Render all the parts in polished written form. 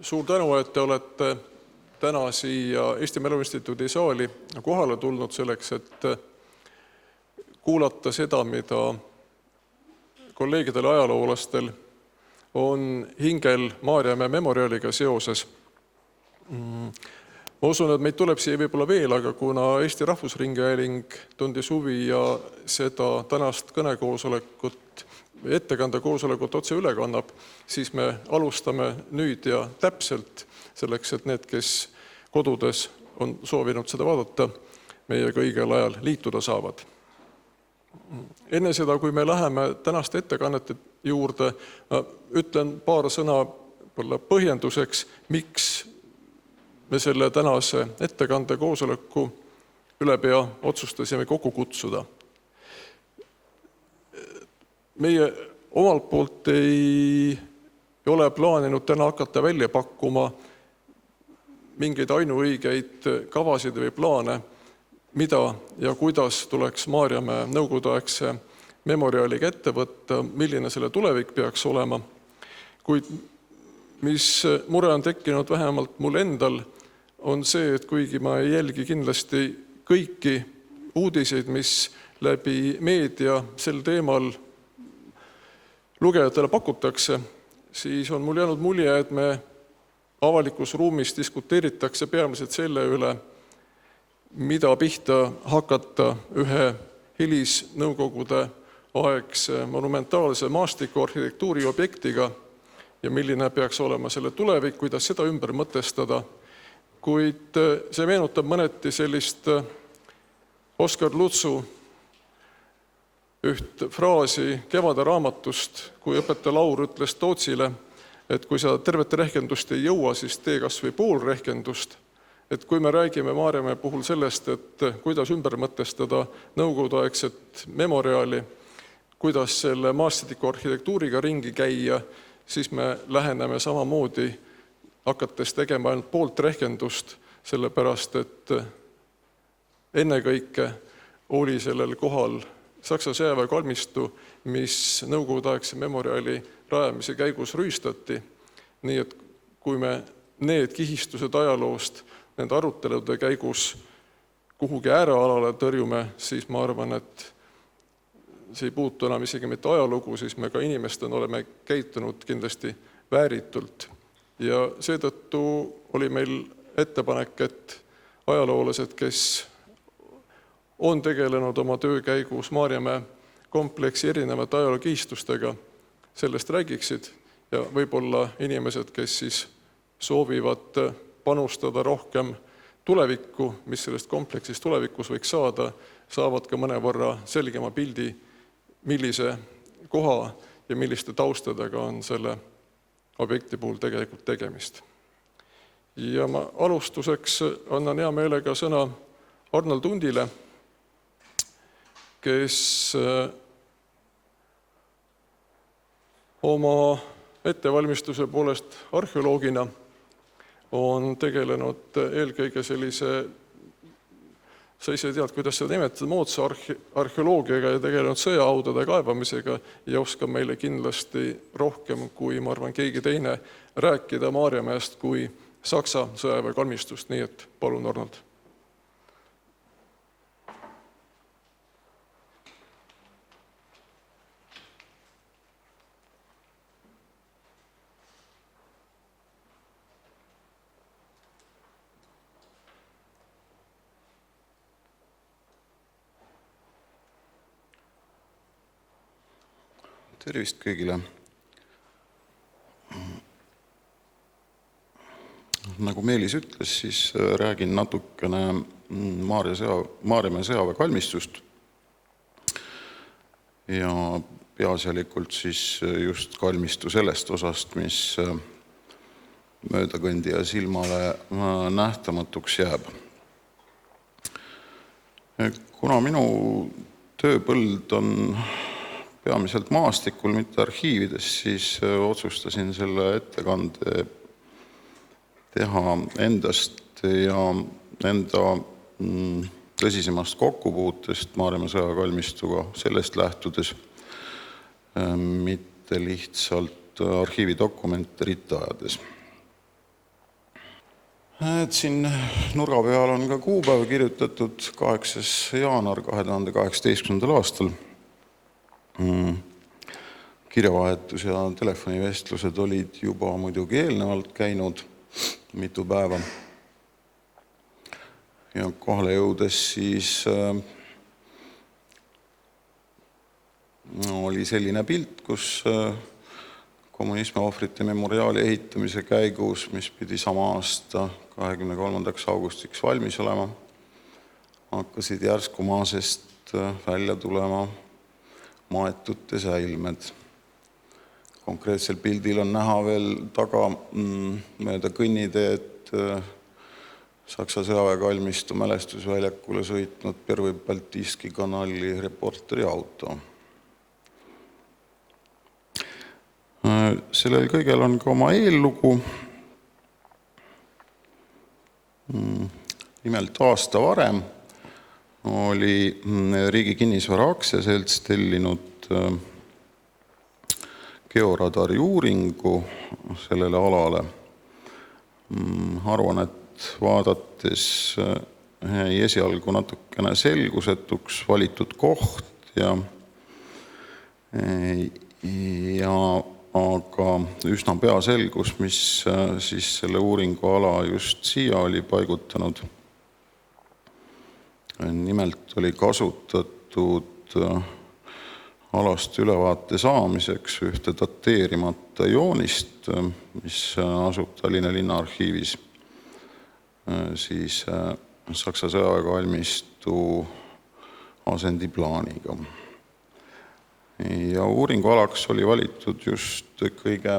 Suur tänu, et te olete täna siia Eesti Mälu Instituudi saali kohale tulnud selleks, et kuulata seda, mida kolleegidel ajaloolastel on hingel Maarjamäe memoriaaliga seoses. Ma usun, et meid tuleb siia võib-olla veel, aga kuna Eesti Rahvusringhääling tundis huvi ja seda tänast kõnekoosolekut, ettekandekoosolekut otse üle kannab, siis me alustame nüüd ja täpselt selleks, et need, kes kodudes on soovinud seda vaadata, meiega õigel ajal liituda saavad. Enne seda, kui me läheme tänaste ettekannete juurde, ütlen paar sõna põhjenduseks, miks me selle tänase ettekande koosoleku ülepea otsustasime kokku kutsuda. Meie omalt poolt ei ole plaaninud täna hakata välja pakkuma mingeid ainuõigeid kavasid või plaane, mida ja kuidas tuleks Maarjamäe nõukogudeaegse memoriaaliga ette võtta, milline selle tulevik peaks olema. Kuid mis mure on tekkinud vähemalt mul endal, on see, et kuigi ma ei jälgi kindlasti kõiki uudiseid, mis läbi meedia sel teemal lugejatele pakutakse, siis on mul jäänud mulje, et me avalikus ruumis diskuteeritakse peamiselt selle üle, mida pihta hakata ühe hilisnõukogude aegse monumentaalse maastikuarhitektuuri objektiga ja milline peaks olema selle tulevik, kuidas seda ümber mõtestada. Kuid see meenutab mõneti sellist Oskar Lutsu üht fraasi Kevade raamatust, kui õpetaja Laur ütles Tootsile, et kui sa tervet rehkendust ei jõua, siis tee kas või pool rehkendust. Et kui me räägime Maarjamäe puhul sellest, et kuidas ümber mõtestada nõukogudeaegset memoriaali, kuidas selle maastiku arhitektuuriga ringi käia, siis me läheneme samamoodi hakates tegema ainult poolt rehkendust, sellepärast, et ennekõike oli sellel kohal Saksa sõjaväe kalmistu, mis nõukogudeaegse memoriaali rajamise käigus rüüstati. Nii et kui me need kihistused ajaloost nende arutelude käigus kuhugi äärealale tõrjume, siis ma arvan, et see ei puutu enam isegi mitte ajalugu, siis me ka inimestena oleme käitunud kindlasti vääritult. Ja seetõttu oli meil ettepanek, et ajaloolased, kes on tegelenud oma töö käigus Maarjamäe kompleksi erinevate ajalookihistustega, sellest räägiksid ja võib-olla inimesed, kes siis soovivad panustada rohkem tulevikku, mis sellest kompleksist tulevikus võiks saada, saavad ka mõnevõrra selgema pildi, millise koha ja milliste taustadega on selle objekti puhul tegelikult tegemist. Ja ma alustuseks annan hea meelega sõna Arnold Undile, kes oma ettevalmistuse poolest arheoloogina on tegelenud eelkõige sellise, sa ise tead, kuidas seda nimetada, moodsa arheoloogiaga ja tegelenud sõjahaudade kaevamisega ja oskab meile kindlasti rohkem kui, ma arvan, keegi teine rääkida Maarjamäest kui Saksa sõjaväe kalmistust. Nii et palun, Arnold. Tervist kõigile. Nagu Meelis ütles, siis räägin natukene Maarjamäe sõjaväe kalmistust ja peaasjalikult siis just kalmistu sellest osast, mis möödakõndija silmale nähtamatuks jääb. Kuna minu tööpõld on peamiselt maastikul, mitte arhiivides, siis otsustasin selle ettekande teha endast ja enda tõsisemast kokkupuutest Maarjamäe sõjaväe kalmistuga sellest lähtudes, mitte lihtsalt arhiividokumente ritta ajades. Siin nurga peal on ka kuupäev kirjutatud 8. jaanuar 2018. aastal. Kirjavahetus ja telefonivestlused olid juba muidugi eelnevalt käinud mitu päeva. Ja kohale jõudes siis oli selline pilt, kus kommunismi ohvrite memoriaali ehitamise käigus, mis pidi sama aasta 23. augustiks valmis olema, hakkasid järsku maa seest välja tulema maetute säilmed. Konkreetsel pildil on näha veel taga mööda kõnniteed Saksa sõjaväekalmistu mälestusväljakule sõitnud Pervõi Baltiiski kanali reporteri auto. Sellel kõigel on ka oma eellugu. Nimelt aasta varem oli Riigi Kinnisvara Aktsiaselts tellinud georadari uuringu sellele alale. Arvan, et vaadates jäi esialgu natukene selgusetuks valitud koht aga üsna pea selgus, mis siis selle uuringu ala just siia oli paigutanud. Nimelt oli kasutatud alast ülevaate saamiseks ühte dateerimata joonist, mis asub Tallinna linnaarhiivis siis Saksa sõjaväekalmistu asendiplaaniga. Ja uuringualaks oli valitud just kõige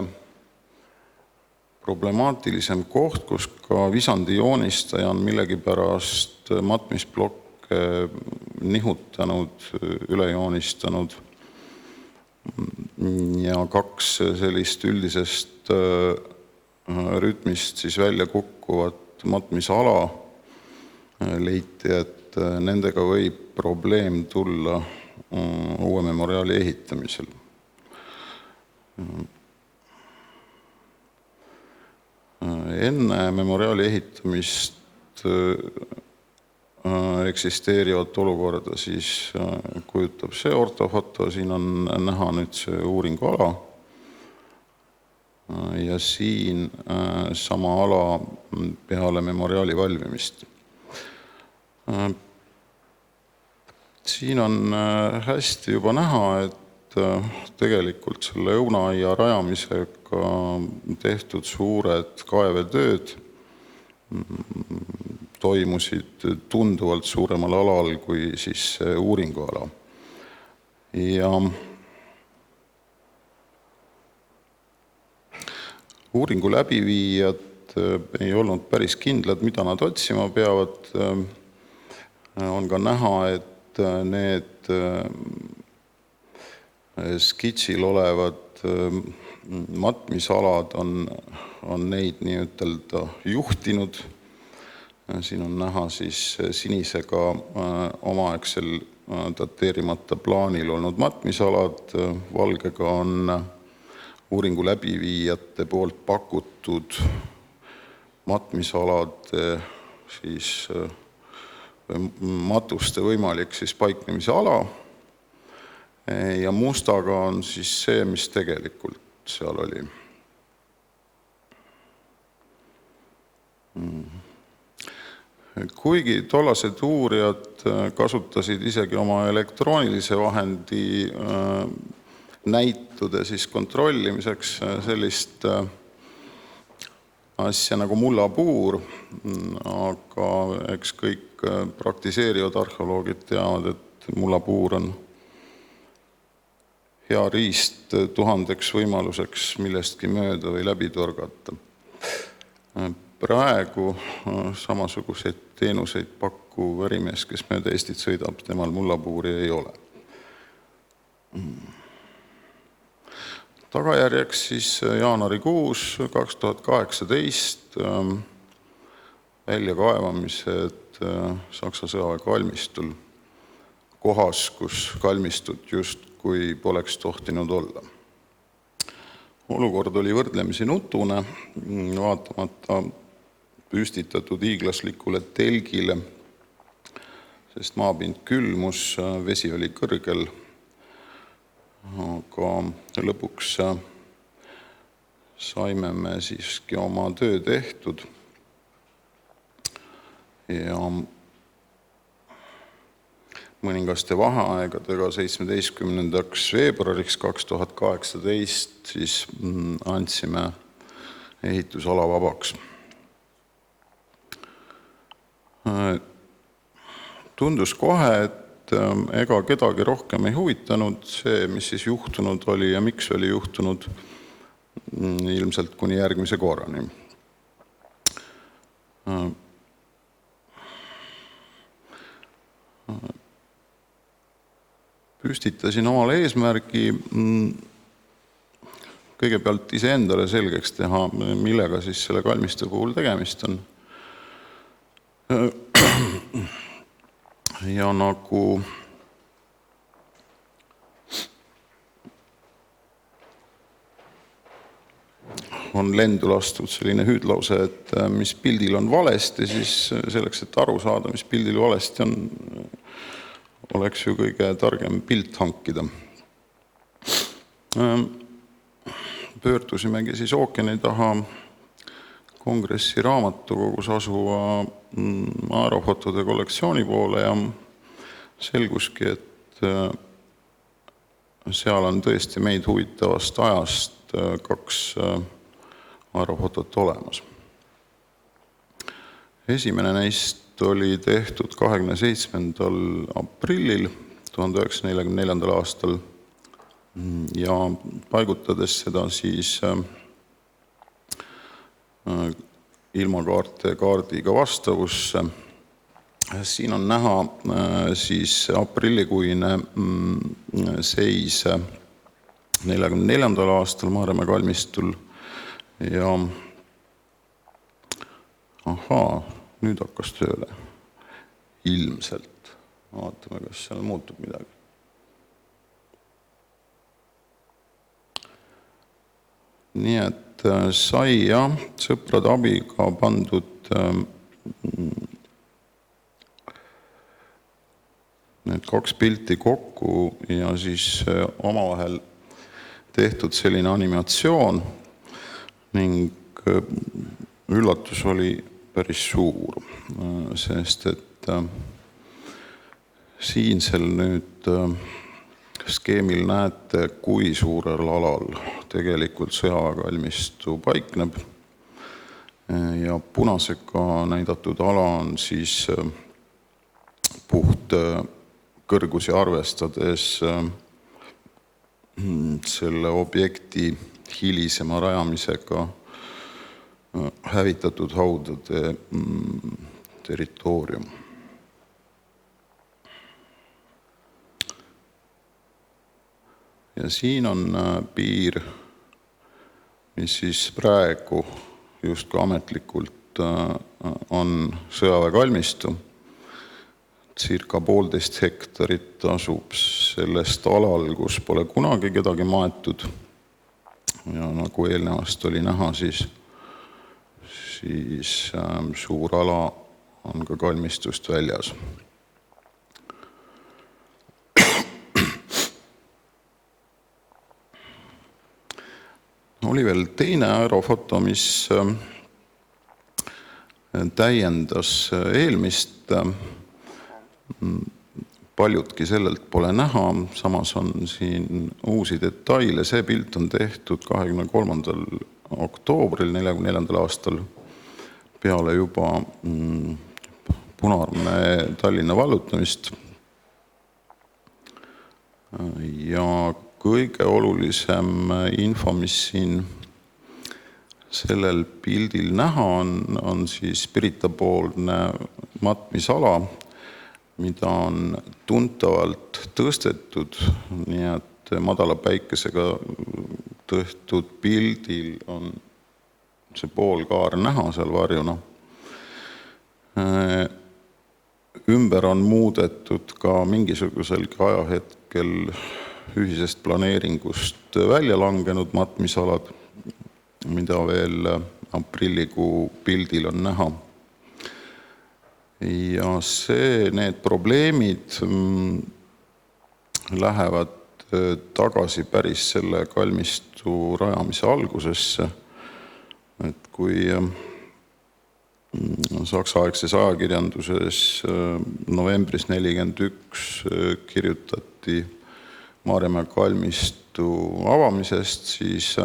problemaatilisem koht, kus ka Visandi joonistaja on millegipärast matmisblokke nihutanud, üle joonistanud ja kaks sellist üldisest rütmist siis välja kukkuvat matmisala leiti, et nendega võib probleem tulla uue memoriaali ehitamisel. Enne memoriaali ehitamist eksisteerivat olukorda siis kujutab see ortofoto, siin on näha nüüd see uuringuala ja siin sama ala peale memoriaali valmimist. Siin on hästi juba näha, et tegelikult selle õunaaia rajamisega tehtud suured kaevetööd toimusid tunduvalt suuremal alal kui siis see uuringuala. Ja uuringu läbiviijad ei olnud päris kindlad, mida nad otsima peavad. On ka näha, et need skitsil olevad matmisalad on neid nii-ütelda juhtinud. Siin on näha siis sinisega omaaegsel dateerimata plaanil olnud matmisalad, valgega on uuringu läbiviijate poolt pakutud matmisalade siis matuste võimalik siis paiknemise ala ja mustaga on siis see, mis tegelikult seal oli. Kuigi tollased uurijad kasutasid isegi oma elektroonilise vahendi näitude siis kontrollimiseks sellist asja nagu mullapuur, aga eks kõik praktiseerivad arheoloogid teavad, et mullapuur on hea riist tuhandeks võimaluseks millestki mööda või läbi torgata. Praegu samasuguseid teenuseid pakkuv ärimees, kes mööda Eestit sõidab, temal mullapuuri ei ole. Tagajärjeks siis jaanuarikuus 2018 väljakaevamised Saksa sõjaväekalmistul kohas, kus kalmistut justkui poleks tohtinud olla. olukord oli võrdlemisi nutune, vaatamata püstitatud hiiglaslikule telgile, sest maapind külmus, vesi oli kõrgel, aga lõpuks saime me siiski oma töö tehtud ja mõningaste vaheaegadega 17. veebruariks 2018 siis andsime ehitusala vabaks. Tundus kohe, et ega kedagi rohkem ei huvitanud see, mis siis juhtunud oli ja miks oli juhtunud, ilmselt kuni järgmise korrani. Püstitasin omale eesmärgi kõigepealt iseendale selgeks teha, millega siis selle kalmistu puhul tegemist on. Ja nagu on lendu lastud selline hüüdlause, et mis pildil on valesti, siis selleks, et aru saada, mis pildil valesti on, oleks ju kõige targem pilt hankida. Pöördusimegi siis ookeani taha Kongressi raamatukogus asuva aerofotode kollektsiooni poole ja selguski, et seal on tõesti meid huvitavast ajast 2 aerofotot olemas. Esimene neist oli tehtud 27. aprillil 1944. aastal ja paigutades seda siis ilmakaarte kaardiga vastavusse. Siin on näha siis aprillikuine seis 44. aastal Maarjamäe kalmistul ja nüüd hakkas tööle. Ilmselt. Vaatame, kas seal muutub midagi. Nii et sai sõprade abiga pandud need 2 pilti kokku ja siis omavahel tehtud selline animatsioon ning üllatus oli päris suur, sest et siinsel nüüd skeemil näete, kui suurel alal tegelikult sõjaväekalmistu paikneb ja punasega näidatud ala on siis puht kõrgusi arvestades selle objekti hilisema rajamisega hävitatud haudade territoorium. Ja siin on piir, mis siis praegu justkui ametlikult on sõjaväekalmistu. Circa 1,5 hektarit asub sellest alal, kus pole kunagi kedagi maetud. Ja nagu eelnevast oli näha, siis suur ala on ka kalmistust väljas. Oli veel teine aerofoto, mis täiendas eelmist. Paljudki sellelt pole näha, samas on siin uusi detaile. See pilt on tehtud 23. oktoobril 1944. aastal peale juba Punaarmee Tallinna vallutamist. Ja kõige olulisem info, mis siin sellel pildil näha on siis Pirita-poolne matmisala, mida on tuntavalt tõstetud, nii et madala päikesega tõhtud pildil on see poolkaar näha seal varjuna. Ümber on muudetud ka mingisuguselgi ajahetkel ühisest planeeringust välja langenud matmisalad, mida veel aprillikuu pildil on näha. Ja need probleemid lähevad tagasi päris selle kalmistu rajamise algusesse, et kui saksaegses ajakirjanduses novembris 1941 kirjutati Maarjamäe kalmistu avamisest, siis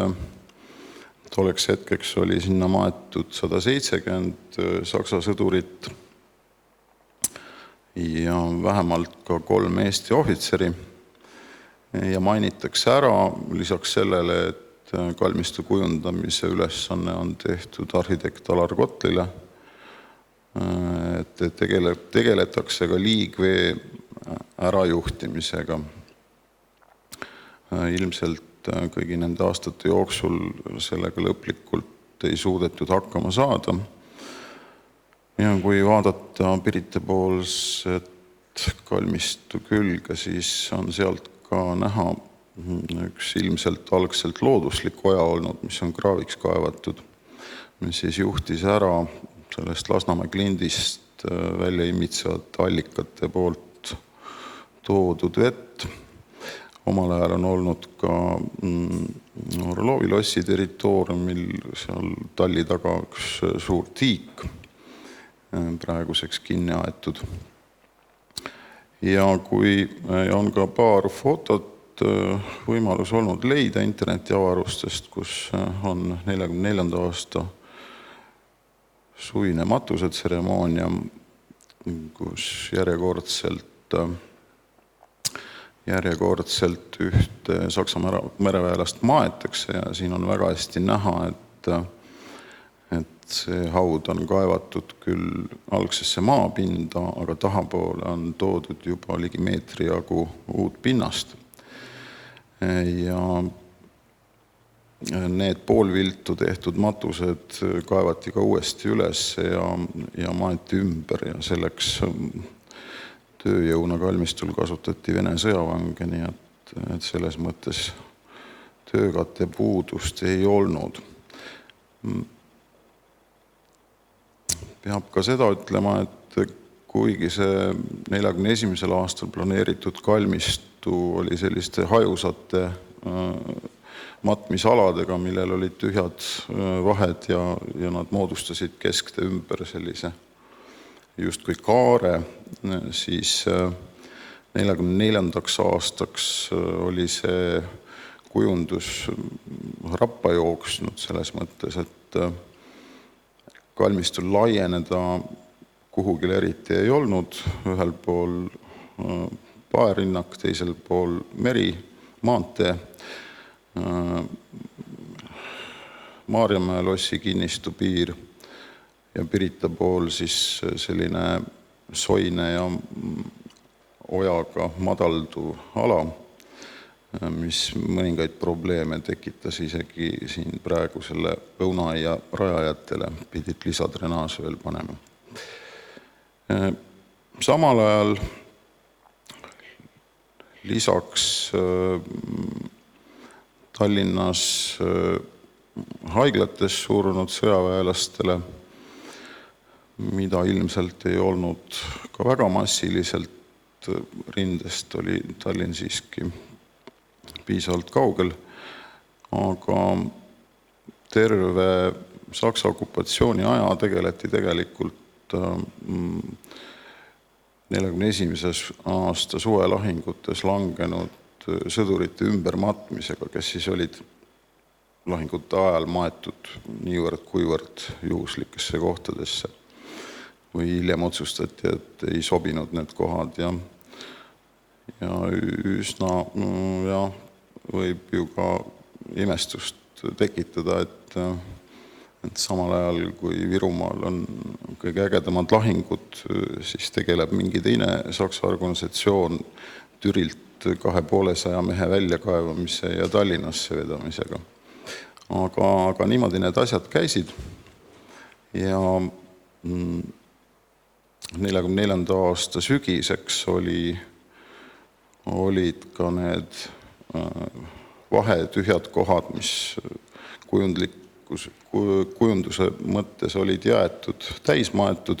tolleks hetkeks oli sinna maetud 170 saksa sõdurit ja vähemalt ka 3 Eesti ohvitseri. Ja mainitakse ära lisaks sellele, et kalmistu kujundamise ülesanne on tehtud arhitekt Alar Kotlile, et tegeletakse ka liigvee ärajuhtimisega. Ilmselt kõigi nende aastate jooksul sellega lõplikult ei suudetud hakkama saada. Ja kui vaadata Pirita poolset kalmistu külge, siis on sealt ka näha üks ilmselt algselt looduslik oja olnud, mis on kraaviks kaevatud, mis siis juhtis ära sellest Lasnamäe klindist välja imitsevate allikate poolt toodud vett. Omal ajal on olnud ka Orlovi lossi territooriumil seal talli taga üks suur tiik, praeguseks kinni aetud. Ja kui on ka paar fotot võimalus olnud leida internetiavarustest, kus on 1944. aasta suvine matusetseremoonia, kus järjekordselt ühte Saksa mereväelast maetakse ja siin on väga hästi näha, et see haud on kaevatud küll algsesse maapinda, aga tahapoole on toodud juba ligi meetri jagu uut pinnast. Ja need poolviltu tehtud matused kaevati ka uuesti üles ja maeti ümber ja selleks tööjõuna kalmistul kasutati Vene sõjavange, nii et selles mõttes töökate puudust ei olnud. Peab ka seda ütlema, et kuigi see 1941. aastal planeeritud kalmistu oli selliste hajusate matmisaladega, millel olid tühjad vahed ja nad moodustasid kesktee ümber sellise justkui kaare, siis 1944. aastaks oli see kujundus rappa jooksnud selles mõttes, et kalmistul laieneda kuhugil eriti ei olnud, ühel pool paerinnak, teisel pool meri, maantee, Maarjamäe lossi kinnistu piir ja Pirita pool siis selline soine ja ojaga madalduv ala, mis mõningaid probleeme tekitas isegi siin praegu selle õunaaia rajajatele, pidid lisadrenaaži veel panema. Samal ajal lisaks Tallinnas haiglates surnud sõjaväelastele, mida ilmselt ei olnud ka väga massiliselt, rindest oli Tallinn siiski piisavalt kaugel, aga terve Saksa okupatsiooni aja tegeleti tegelikult 1941. aasta suvelahingutes langenud sõdurite ümbermatmisega, kes siis olid lahingute ajal maetud niivõrd kuivõrd juhuslikesse kohtadesse või hiljem otsustati, et ei sobinud need kohad ja üsna võib ju ka imestust tekitada, et samal ajal, kui Virumaal on kõige ägedamad lahingud, siis tegeleb mingi teine Saksa organisatsioon Türilt 250 mehe väljakaevamise ja Tallinnasse vedamisega. Aga niimoodi need asjad käisid ja 1944. aasta sügiseks olid ka need vahetühjad kohad, mis kujunduse mõttes olid jäetud, täis maetud.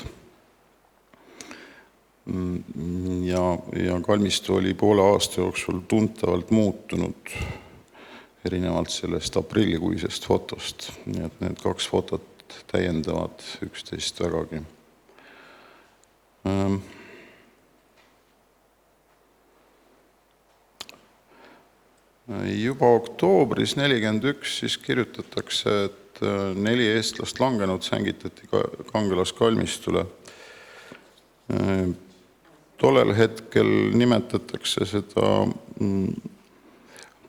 Ja kalmistu oli poole aasta jooksul tuntavalt muutunud erinevalt sellest aprillikuisest fotost. Nii et need 2 fotot täiendavad üksteist vägagi. Juba oktoobris 1941 siis kirjutatakse, et 4 eestlast langenud sängitati kangelaskalmistule. Tollel hetkel nimetatakse seda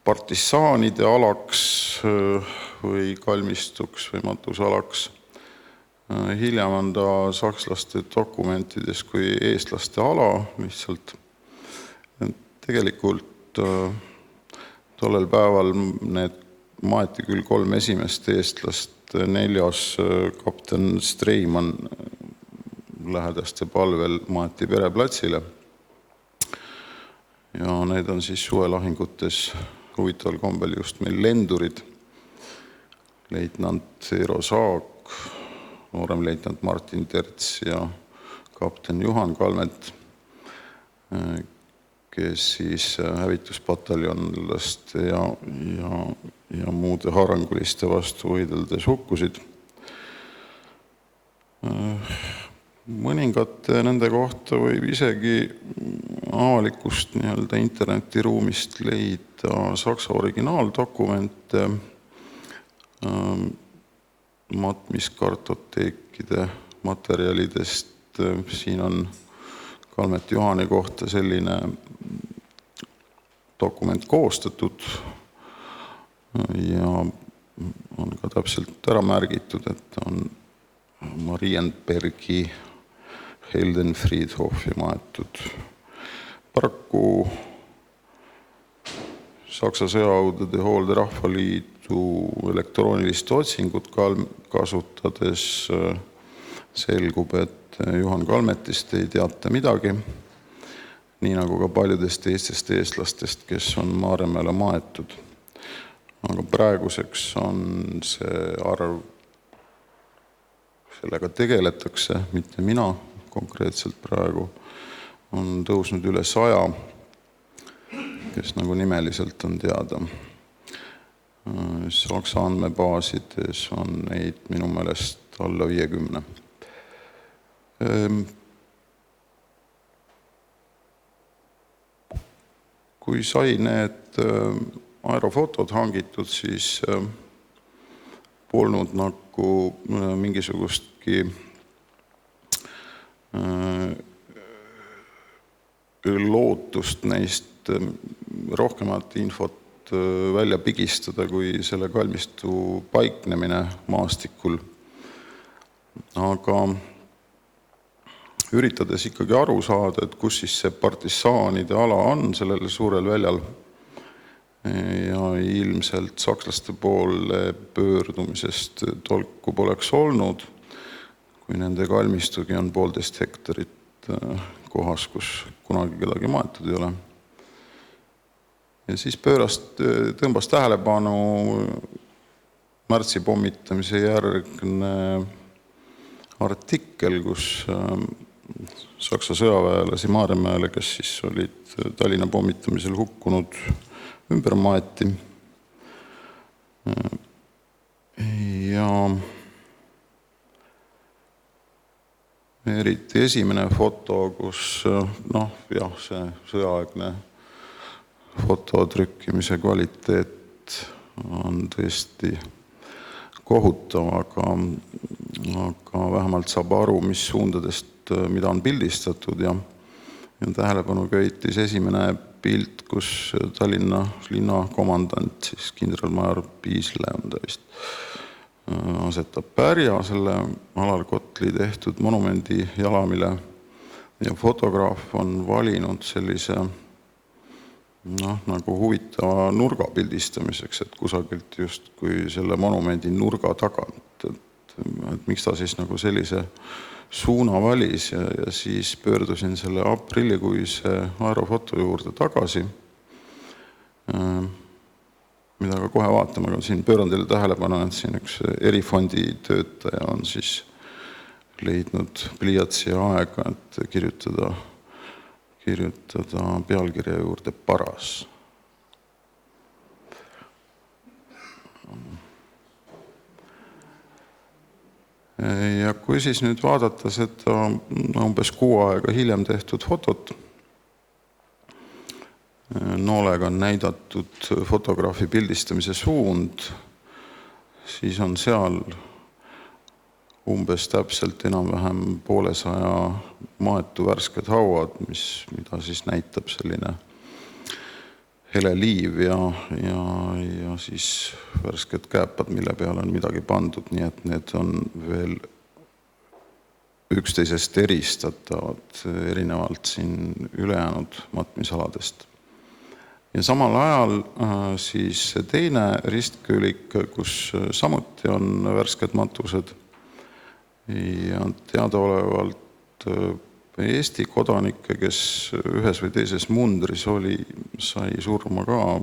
partisaanide alaks või kalmistuks või matusalaks. Hiljem on ta sakslaste dokumentides kui eestlaste ala lihtsalt. Tegelikult tollel päeval need maeti küll 3 esimest eestlast, 4. kapten Streimann lähedaste palvel maeti pereplatsile. Ja need on siis suvelahingutes huvitaval kombel just meil lendurid, leitnant Eero Saak, noorem leitnant Martin Terts ja kapten Juhan Kalmet, kes siis hävituspataljonlaste ja muude haaranguliste vastu võideldes hukkusid. Mõningate nende kohta võib isegi avalikust internetiruumist leida saksa originaaldokumente matmiskartoteekide materjalidest. Siin on Kalmet Juhani kohta selline dokument koostatud ja on ka täpselt ära märgitud, et on Marienbergi Heldenfriedhofi maetud. Paraku Saksa sõjahaudade hoolde Rahvaliidu elektroonilist otsingut kasutades selgub, et Juhan Kalmetist ei teata midagi, nii nagu ka paljudest teistest eestlastest, kes on Maarjamäele maetud. Aga praeguseks on see arv, sellega tegeletakse, mitte mina konkreetselt praegu, on tõusnud üle 100, kes nagu nimeliselt on teada. Saksa andmebaasides on neid minu meelest alla 50. Kui sai need aerofotod hangitud, siis polnud nagu mingisugustki lootust neist rohkemat infot välja pigistada kui selle kalmistu paiknemine maastikul. Aga üritades ikkagi aru saada, et kus siis see partisaanide ala on sellel suurel väljal ja ilmselt sakslaste poole pöördumisest tolku poleks olnud, kui nende kalmistugi on 1,5 hektarit kohas, kus kunagi kedagi maetud ei ole. Ja siis tõmbas tähelepanu märtsi pommitamise järgne artikkel, kus Saksa sõjaväelasi Maarjamäele, kes siis olid Tallinna pommitamisel hukkunud, ümber maeti. Ja eriti esimene foto, kus see sõjaaegne fototrükkimise kvaliteet on tõesti kohutav, aga vähemalt saab aru, mis suundadest mida on pildistatud ja tähelepanu köitis esimene pilt, kus Tallinna linnakomandant, siis kindralmajor Piisle on ta vist, asetab pärja selle Alar-Kotli tehtud monumendi jalamile ja fotograaf on valinud sellise nagu huvitava nurga pildistamiseks, et kusagilt just kui selle monumendi nurga tagant, et miks ta siis nagu sellise suuna valis ja siis pöördusin selle aprillikuise aerofoto juurde tagasi mida ka kohe vaatame, aga siin pööran teile tähelepanu, et siin üks erifondi töötaja on siis leidnud pliiatsi ja aega, et kirjutada pealkirja juurde paras. Ja kui siis nüüd vaadata seda umbes 6 aega hiljem tehtud fotot, noolega on näidatud fotograafi pildistamise suund, siis on seal umbes täpselt enam-vähem 150 maetu värsked hauad, mida siis näitab selline hele liiv ja siis värsked kääpad, mille peale on midagi pandud, nii et need on veel üksteisest eristatavad erinevalt siin ülejäänud matmisaladest. Ja samal ajal siis teine ristkülik, kus samuti on värsked matused ja teadaolevalt Eesti kodanikke, kes ühes või teises mundris oli, sai surma ka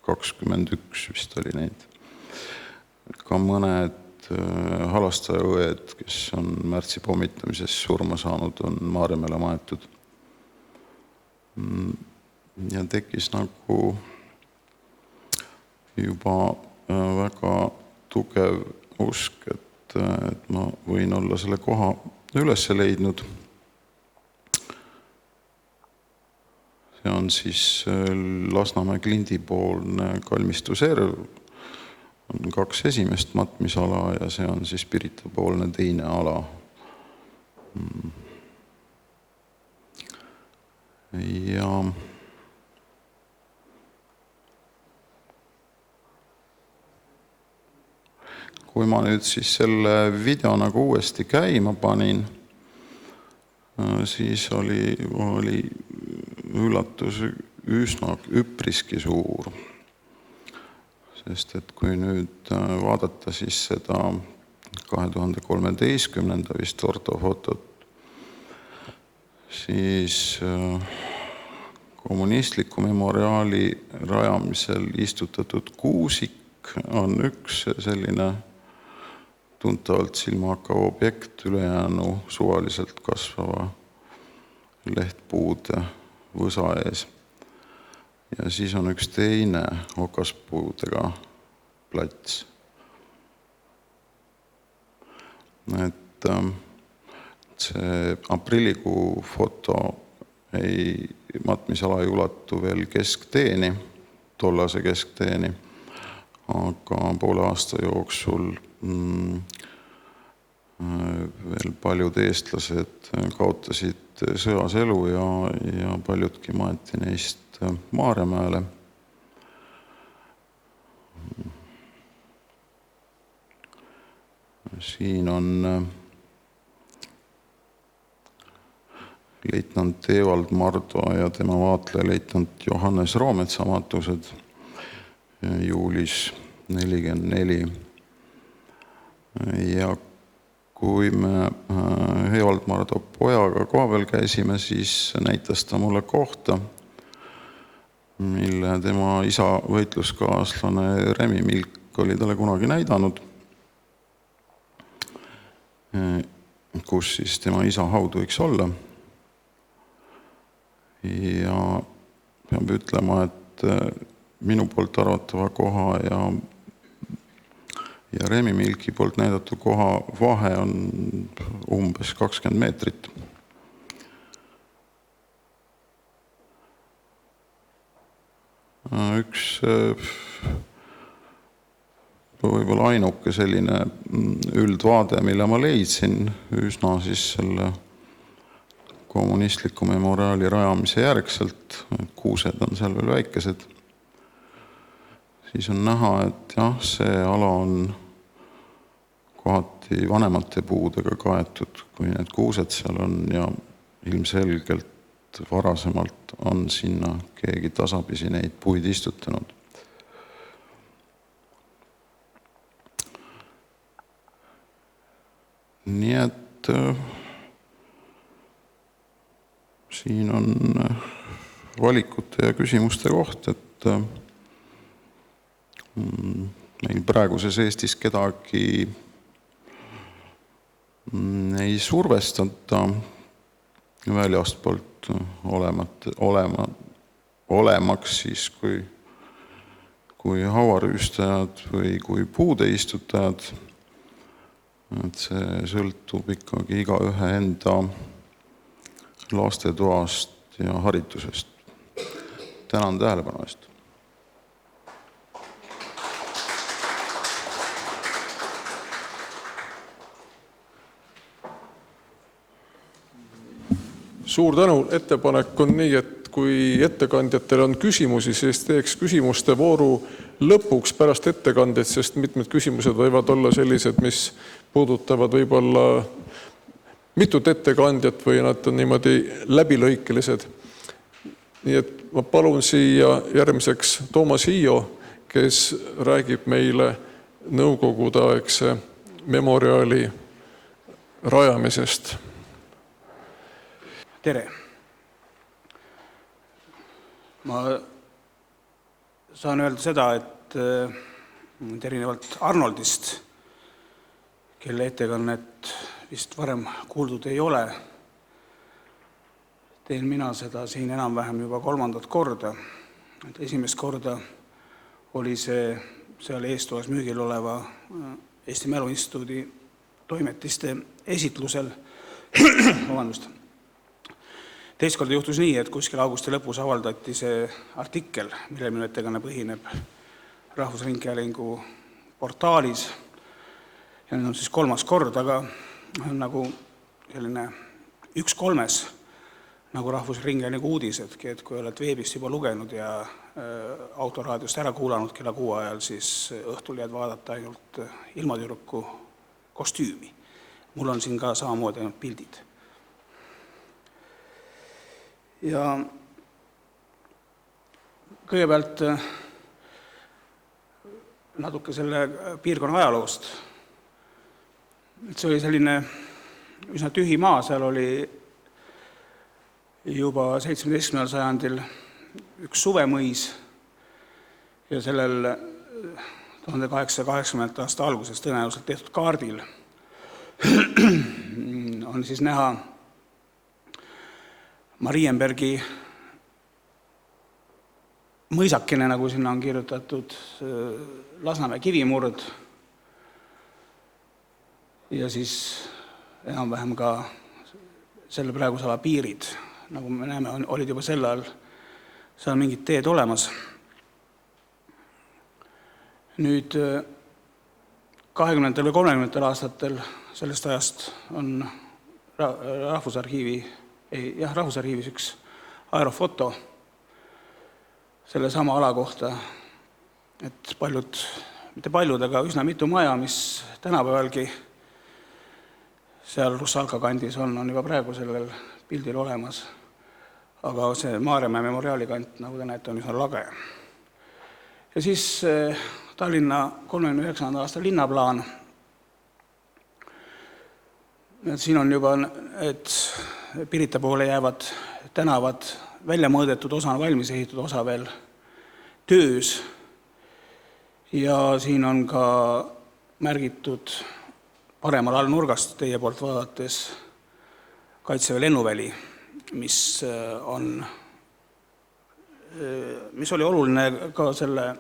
21 vist oli neid. Ka mõned halastajaõed, kes on märtsi pommitamises surma saanud, on Maarjamäele maetud. Ja tekkis nagu juba väga tugev usk, et ma võin olla selle koha üles leidnud. See on siis Lasnamäe klindi poolne kalmistu serv, on 2 esimest matmisala ja see on siis Pirita poolne teine ala. Ja kui ma nüüd siis selle video nagu uuesti käima panin, siis oli üllatus üsna üpriski suur. Sest et kui nüüd vaadata siis seda 2013. vist ortofotot, siis kommunistliku memoriaali rajamisel istutatud kuusik on üks selline tuntavalt silmahakkav objekt ülejäänu suvaliselt kasvava lehtpuude võsa ees. Ja siis on üks teine okaspuudega plats. Et see aprillikuu foto matmisala ei ulatu veel keskteeni, tollase keskteeni, aga poole aasta jooksul veel paljud eestlased kaotasid sõjas elu ja paljudki maeti neist Maarjamäele. Siin on leitnant Evald Mardo ja tema vaatleja leitnant Johannes Roometsa matused juulis 1944. Ja kui me Evald Mardo pojaga kohapeal käisime, siis näitas ta mulle kohta, mille tema isa võitluskaaslane Remi Milk oli talle kunagi näidanud, kus siis tema isa haud võiks olla. Ja peab ütlema, et minu poolt arvatava koha ja Remi Milki poolt näidatu koha vahe on umbes 20 meetrit. Üks võib-olla ainuke selline üldvaade, mille ma leidsin üsna siis selle kommunistliku memoriaali rajamise järgselt, kuused on seal veel väikesed, siis on näha, et jah, see ala on kohati vanemate puudega kaetud, kui need kuused seal on ja ilmselgelt varasemalt on sinna keegi tasapisi neid puid istutanud. Nii et siin on valikute ja küsimuste koht, et et meil praeguses Eestis kedagi ei survestata väljastpoolt olemaks siis kui hauarüüstajad või kui puude istutajad. Et see sõltub ikkagi igaühe enda lastetoast ja haritusest. Tänan tähelepanu eest. Suur tänu. Ettepanek on nii, et kui ettekandjatel on küsimusi, siis teeks küsimuste vooru lõpuks pärast ettekandet, sest mitmed küsimused võivad olla sellised, mis puudutavad võib-olla mitut ettekandjat või nad on niimoodi läbilõikelised. Nii et ma palun siia järgmiseks Toomas Hiio, kes räägib meile nõukogudeaegse memoriaali rajamisest. Tere! Ma saan öelda seda, et erinevalt Arnoldist, kelle ettekannet vist varem kuuldud ei ole, teen mina seda siin enam-vähem juba 3. korda. Esimest korda oli see seal eestoas müügil oleva Eesti Mälu Instituudi toimetiste esitlusel. Vabandust. Teist korda juhtus nii, et kuskil augusti lõpus avaldati see artikkel, mille minu ettekanne põhineb Rahvusringhäälingu portaalis. Ja nüüd on siis 3. kord, aga on nagu selline 1/3 nagu Rahvusringhäälingu uudisedki, et kui oled veebist juba lugenud ja autoraadiost ära kuulanud kella 6 ajal, siis õhtul jääd vaadata ainult ilmatüdruku kostüümi. Mul on siin ka samamoodi ainult pildid. Ja kõigepealt natuke selle piirkonna ajaloost. See oli selline üsna tühi maa, seal oli juba 17. sajandil üks suvemõis ja sellel 1880. aasta alguses tõenäoliselt tehtud kaardil on siis näha Marienbergi mõisakene, nagu sinna on kirjutatud, Lasnamäe kivimurd ja siis enam-vähem ka selle praeguse ala piirid. Nagu me näeme, olid juba sel ajal seal mingid teed olemas. Nüüd 20. või 30. aastatel sellest ajast on Rahvusarhiivis üks aerofoto selle sama ala kohta, et paljud, mitte paljud, aga üsna mitu maja, mis tänapäevalgi seal Russalka kandis on juba praegu sellel pildil olemas. Aga see Maarjamäe memoriaali kant, nagu te näete, on üsna lage. Ja siis Tallinna 39. aasta linnaplaan. Siin on juba, et Pirita poole jäävad tänavad välja mõõdetud, osa on valmis ehitatud, osa veel töös. Ja siin on ka märgitud paremal allnurgast teie poolt vaadates Kaitseväe lennuväli, mis oli oluline ka selle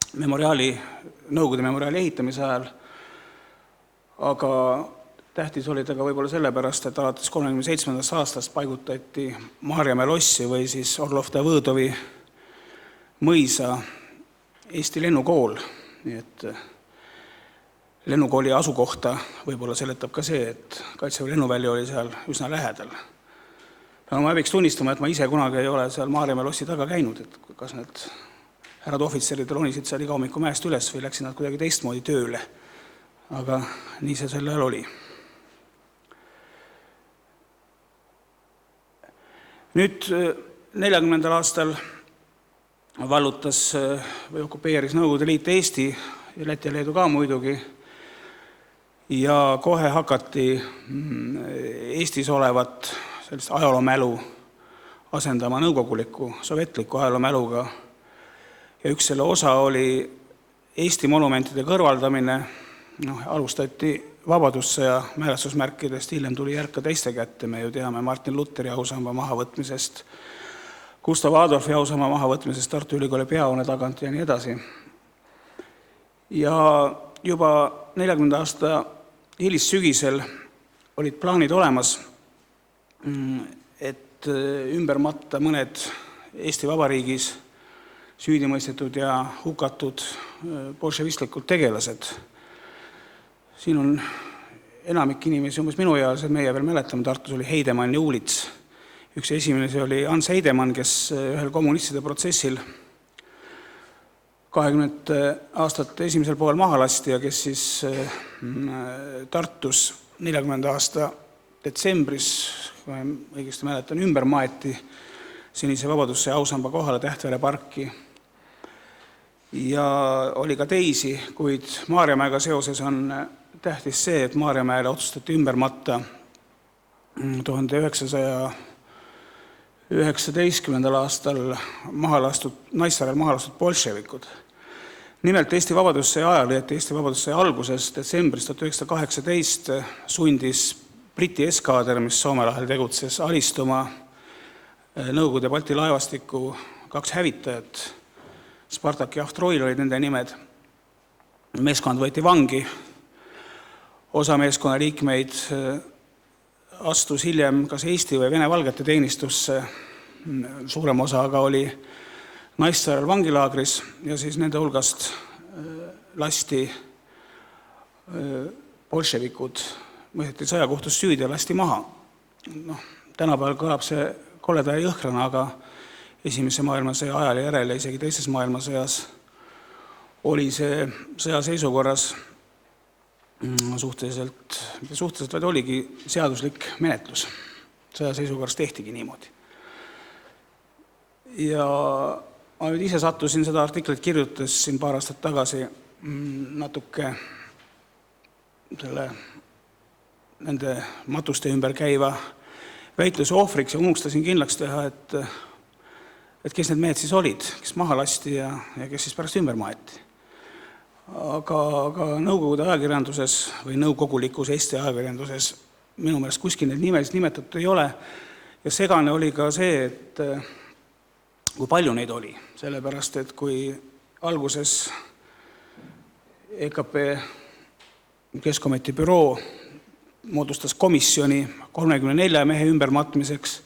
Nõukogude memoriaali ehitamise ajal, aga tähtis oli ta ka võib-olla sellepärast, et alates 37. aastast paigutati Maarjamäe lossi või siis Orlov-Davõdovi mõisa Eesti lennukool, nii et lennukooli asukohta võib-olla seletab ka see, et Kaitseväe lennuväli oli seal üsna lähedal. No, ma peaks tunnistama, et ma ise kunagi ei ole seal Maarjamäe lossi taga käinud, et kas need härrad ohvitserid ronisid seal iga hommiku mäest üles või läksid nad kuidagi teistmoodi tööle. Aga nii see sel ajal oli. Nüüd 40. aastal vallutas või okupeeris Nõukogude Liit Eesti ja Läti ja Leedu ka muidugi ja kohe hakati Eestis olevat sellist ajaloomälu asendama nõukoguliku, sovjetliku ajaloomäluga ja üks selle osa oli Eesti monumentide kõrvaldamine, alustati vabadussõja mälestusmärkidest, hiljem tuli järk ka teiste kätte, me ju teame Martin Lutheri ausamba mahavõtmisest, Gustav Adolfi ausamba mahavõtmisest Tartu Ülikooli peahoone tagant ja nii edasi. Ja juba 40 aasta hilissügisel olid plaanid olemas, et ümber matta mõned Eesti Vabariigis süüdimõistetud ja hukatud bolševistlikud tegelased. Siin on enamik inimesi, umbes minu ealised, meie veel mäletame, Tartus oli Heidemann ja Uulits. Üks esimene see oli Hans Heidemann, kes ühel kommunistide protsessil 20 aastat esimesel pool maha lasti ja kes siis Tartus 40 aasta detsembris, kui ma õigesti mäletan, ümber maeti senise Vabadussõja ausamba kohale Tähtvere parki. Ja oli ka teisi, kuid Maarjamäega seoses on tähtis see, et Maarjamäele otsustati ümber matta 1919. aastal Naissaarel maha lastud bolševikud. Nimelt Eesti Vabadussõja ajal, Eesti Vabadussõja alguses, detsembris 1918 sundis Briti eskaader, mis Soome lahel tegutses, alistuma Nõukogude Balti laevastiku 2 hävitajat, Spartak ja Ahtroil olid nende nimed. Meeskond võeti vangi, osa meeskonna liikmeid astus hiljem kas Eesti või Vene valgete teenistusse, suurem osa aga oli Naissaarel vangilaagris ja siis nende hulgast lasti bolševikud, mõisteti sõjakohtus süüdi ja lasti maha. Tänapäeval kõlab see koleda ja jõhkrana, aga Esimese maailmasõja ajal ja järele, isegi teises maailmasõjas oli see sõjaseisukorras suhteliselt vaid oligi seaduslik menetlus. Sõjaseisukorras tehtigi niimoodi. Ja ma nüüd ise sattusin seda artiklit kirjutades siin paar aastat tagasi natuke nende matuste ümber käiva väitluse ohvriks ja unustasin kindlaks teha, et kes need mehed siis olid, kes maha lasti ja kes siis pärast ümber maeti. Aga Nõukogude ajakirjanduses või nõukogulikus Eesti ajakirjanduses minu meelest kuskil need nimesid nimetatud ei ole ja segane oli ka see, et kui palju neid oli, sellepärast, et kui alguses EKP Keskometi büroo moodustas komisjoni 34 mehe ümbermatmiseks,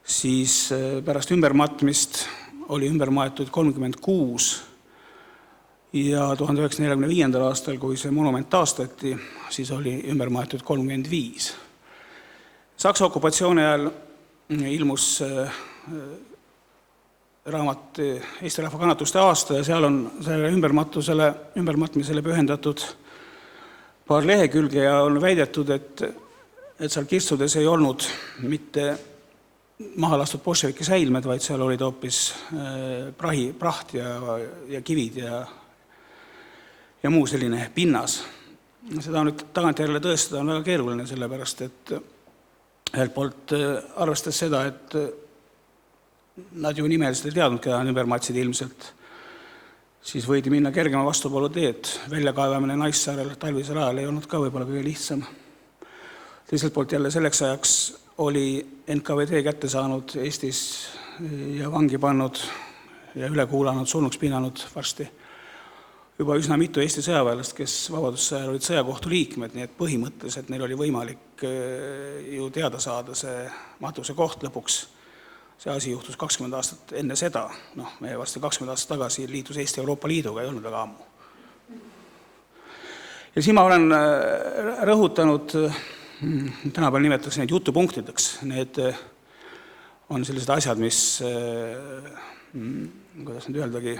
siis pärast ümbermatmist oli ümber maetud 36 ja 1945. aastal, kui see monument taastati, siis oli ümber maetud 35. Saksa okupatsiooni ajal ilmus raamat Eesti rahva kannatuste aasta ja seal on selle ümbermatmisele pühendatud paar lehekülge ja on väidetud, et seal kirstudes ei olnud mitte maha lastud bolševike säilmed, vaid seal olid hoopis praht ja kivid ja muu selline pinnas. Seda on nüüd tagantjärele tõestada on väga keeruline, sellepärast, et ühelt poolt arvestades seda, et nad ju nimeliselt ei teadnud, keda ümber matsid ilmselt, siis võidi minna kergema vastupoolu teed. Väljakaevamine Naissaarel talvisel ajal ei olnud ka võib-olla kõige lihtsam. Teiselt poolt jälle selleks ajaks oli NKVD kätte saanud Eestis ja vangi pannud ja üle kuulanud, surnuks piinanud varsti juba üsna mitu Eesti sõjaväelast, kes vabadussõjal olid sõjakohtu liikmed, nii et põhimõtteliselt neil oli võimalik ju teada saada see matuse koht lõpuks. See asi juhtus 20 aastat enne seda, meie varsti 20 aastat tagasi liitus Eesti Euroopa Liiduga, ei olnud väga ammu. Ja siin ma olen rõhutanud, tänapäeval nimetatakse neid jutupunktideks, need on sellised asjad, mis, kuidas nüüd öeldagi,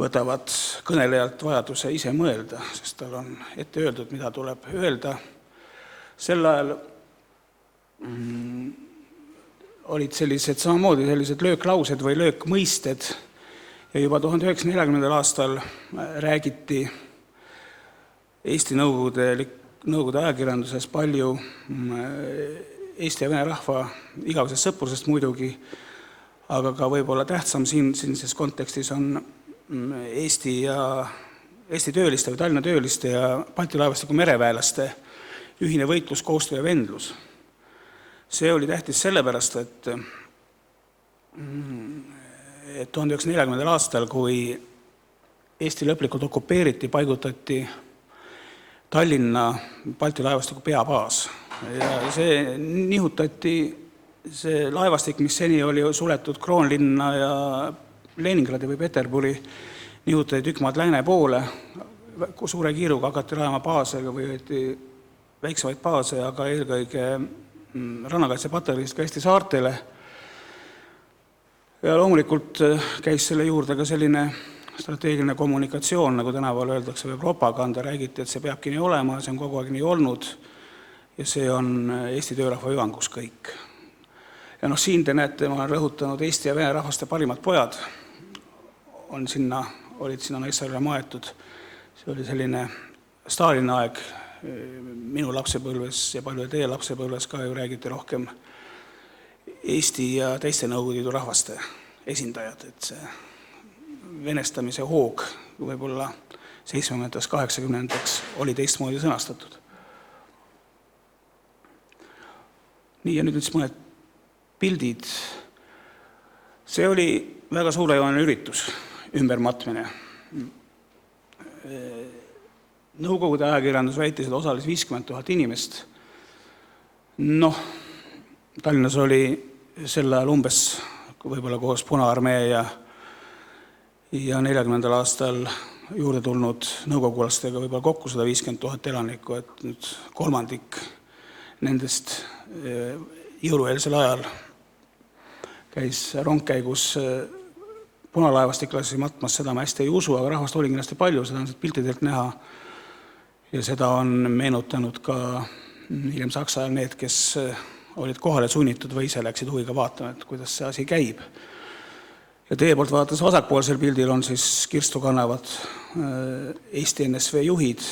võtavad kõnelejalt vajaduse ise mõelda, sest tal on ette öeldud, mida tuleb öelda. Sel ajal olid samamoodi sellised lööklaused või löökmõisted ja juba 1940. aastal räägiti Eesti Nõukogude ajakirjanduses palju Eesti ja Vene rahva igavesest sõprusest muidugi, aga ka võib-olla tähtsam siinses kontekstis on Eesti tööliste või Tallinna tööliste ja Balti laevastiku mereväelaste ühine võitlus, koostöö ja vendlus. See oli tähtis sellepärast, et 1940. aastal, kui Eesti lõplikult okupeeriti, paigutati Tallinna Balti laevastiku peabaas. Ja see nihutati, see laevastik, mis seni oli suletud Kroonlinna ja Leningradi või Peterburi, nihutati tükk maad lääne poole, suure kiiruga hakati rajama baase või väiksemaid baase, aga eelkõige rannakaitsepatareist ka Eesti saartele. Ja loomulikult käis selle juurde ka selline strateegiline kommunikatsioon, nagu tänapäeval öeldakse, või propaganda, räägiti, et see peabki nii olema, see on kogu aeg nii olnud ja see on Eesti töörahva hüvangus kõik. Ja siin te näete, ma olen rõhutanud Eesti ja Vene rahvaste parimad pojad, olid sinna Naissaarele maetud. See oli selline Stalini aeg, minu lapsepõlves ja palju teie lapsepõlves ka ju räägiti rohkem Eesti ja teiste Nõukogude Liidu rahvaste esindajad, et see venestamise hoog võib-olla 70-80-ndaks oli teistmoodi sõnastatud. Nii, ja nüüd siis mõned pildid. See oli väga suurejooneline üritus, ümbermatmine. Nõukogude ajakirjandus väitis, et osales 50 000 inimest. Tallinnas oli sel ajal umbes võib-olla koos Punaarmee ja 40. aastal juurde tulnud nõukogulastega võib-olla kokku 150 000 elanikku, et nüüd kolmandik nendest jõulueelsel ajal käis rongkäigus punalaevastiklasi matmas, seda ma hästi ei usu, aga rahvast oli kindlasti palju, seda on piltidelt näha ja seda on meenutanud ka hiljem Saksa ajal need, kes olid kohale sunnitud või ise läksid huviga vaatama, et kuidas see asi käib. Ja teie poolt vaadates vasakpoolsel pildil on siis kirstu kannavad Eesti NSV juhid,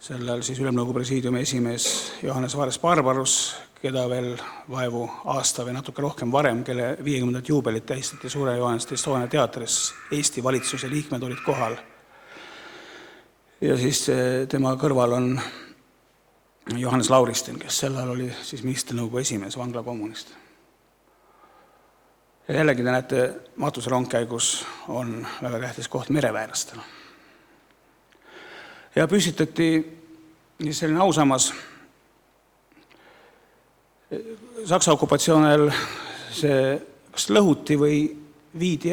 sellel siis Ülemnõukogu presiidiumi esimees Johannes Vares-Barbarus, keda veel vaevu aasta või natuke rohkem varem, kelle 50. juubelit tähistati suurejoonest Estonia teatris, Eesti valitsuse liikmed olid kohal. Ja siis tema kõrval on Johannes Lauristin, kes sel ajal oli siis ministrinõukogu esimees, vanglakommunist. Ja jällegi te näete, matuse rongkäigus on väga tähtis koht mereväelastele. Ja püstitati selline ausammas. Saksa okupatsiooni ajal see kas lõhuti või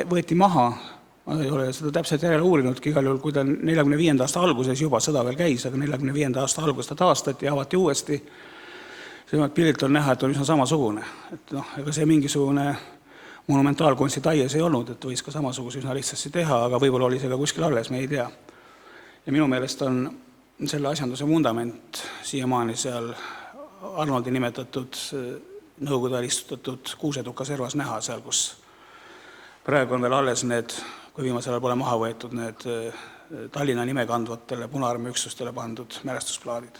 võeti maha, ma ei ole seda täpselt järele uurinudki, igal juhul, kui ta 45. aasta alguses juba sõda veel käis, aga 45. aasta alguses ta taastati ja avati uuesti. Sellemalt pildilt on näha, et on üsna samasugune. Et ega see mingisugune monumentaalkunsti taies ei olnud, et võis ka samasuguse üsna lihtsasti teha, aga võib-olla oli see ka kuskil alles, me ei tea. Ja minu meelest on selle asjanduse vundament siiamaani seal Arnoldi nimetatud nõukogude ajal istutatud kuusetuka servas näha seal, kus praegu on veel alles need, kui viimasel ajal pole maha võetud, need Tallinna nime kandvatele Punaarmee üksustele pandud mälestusplaadid.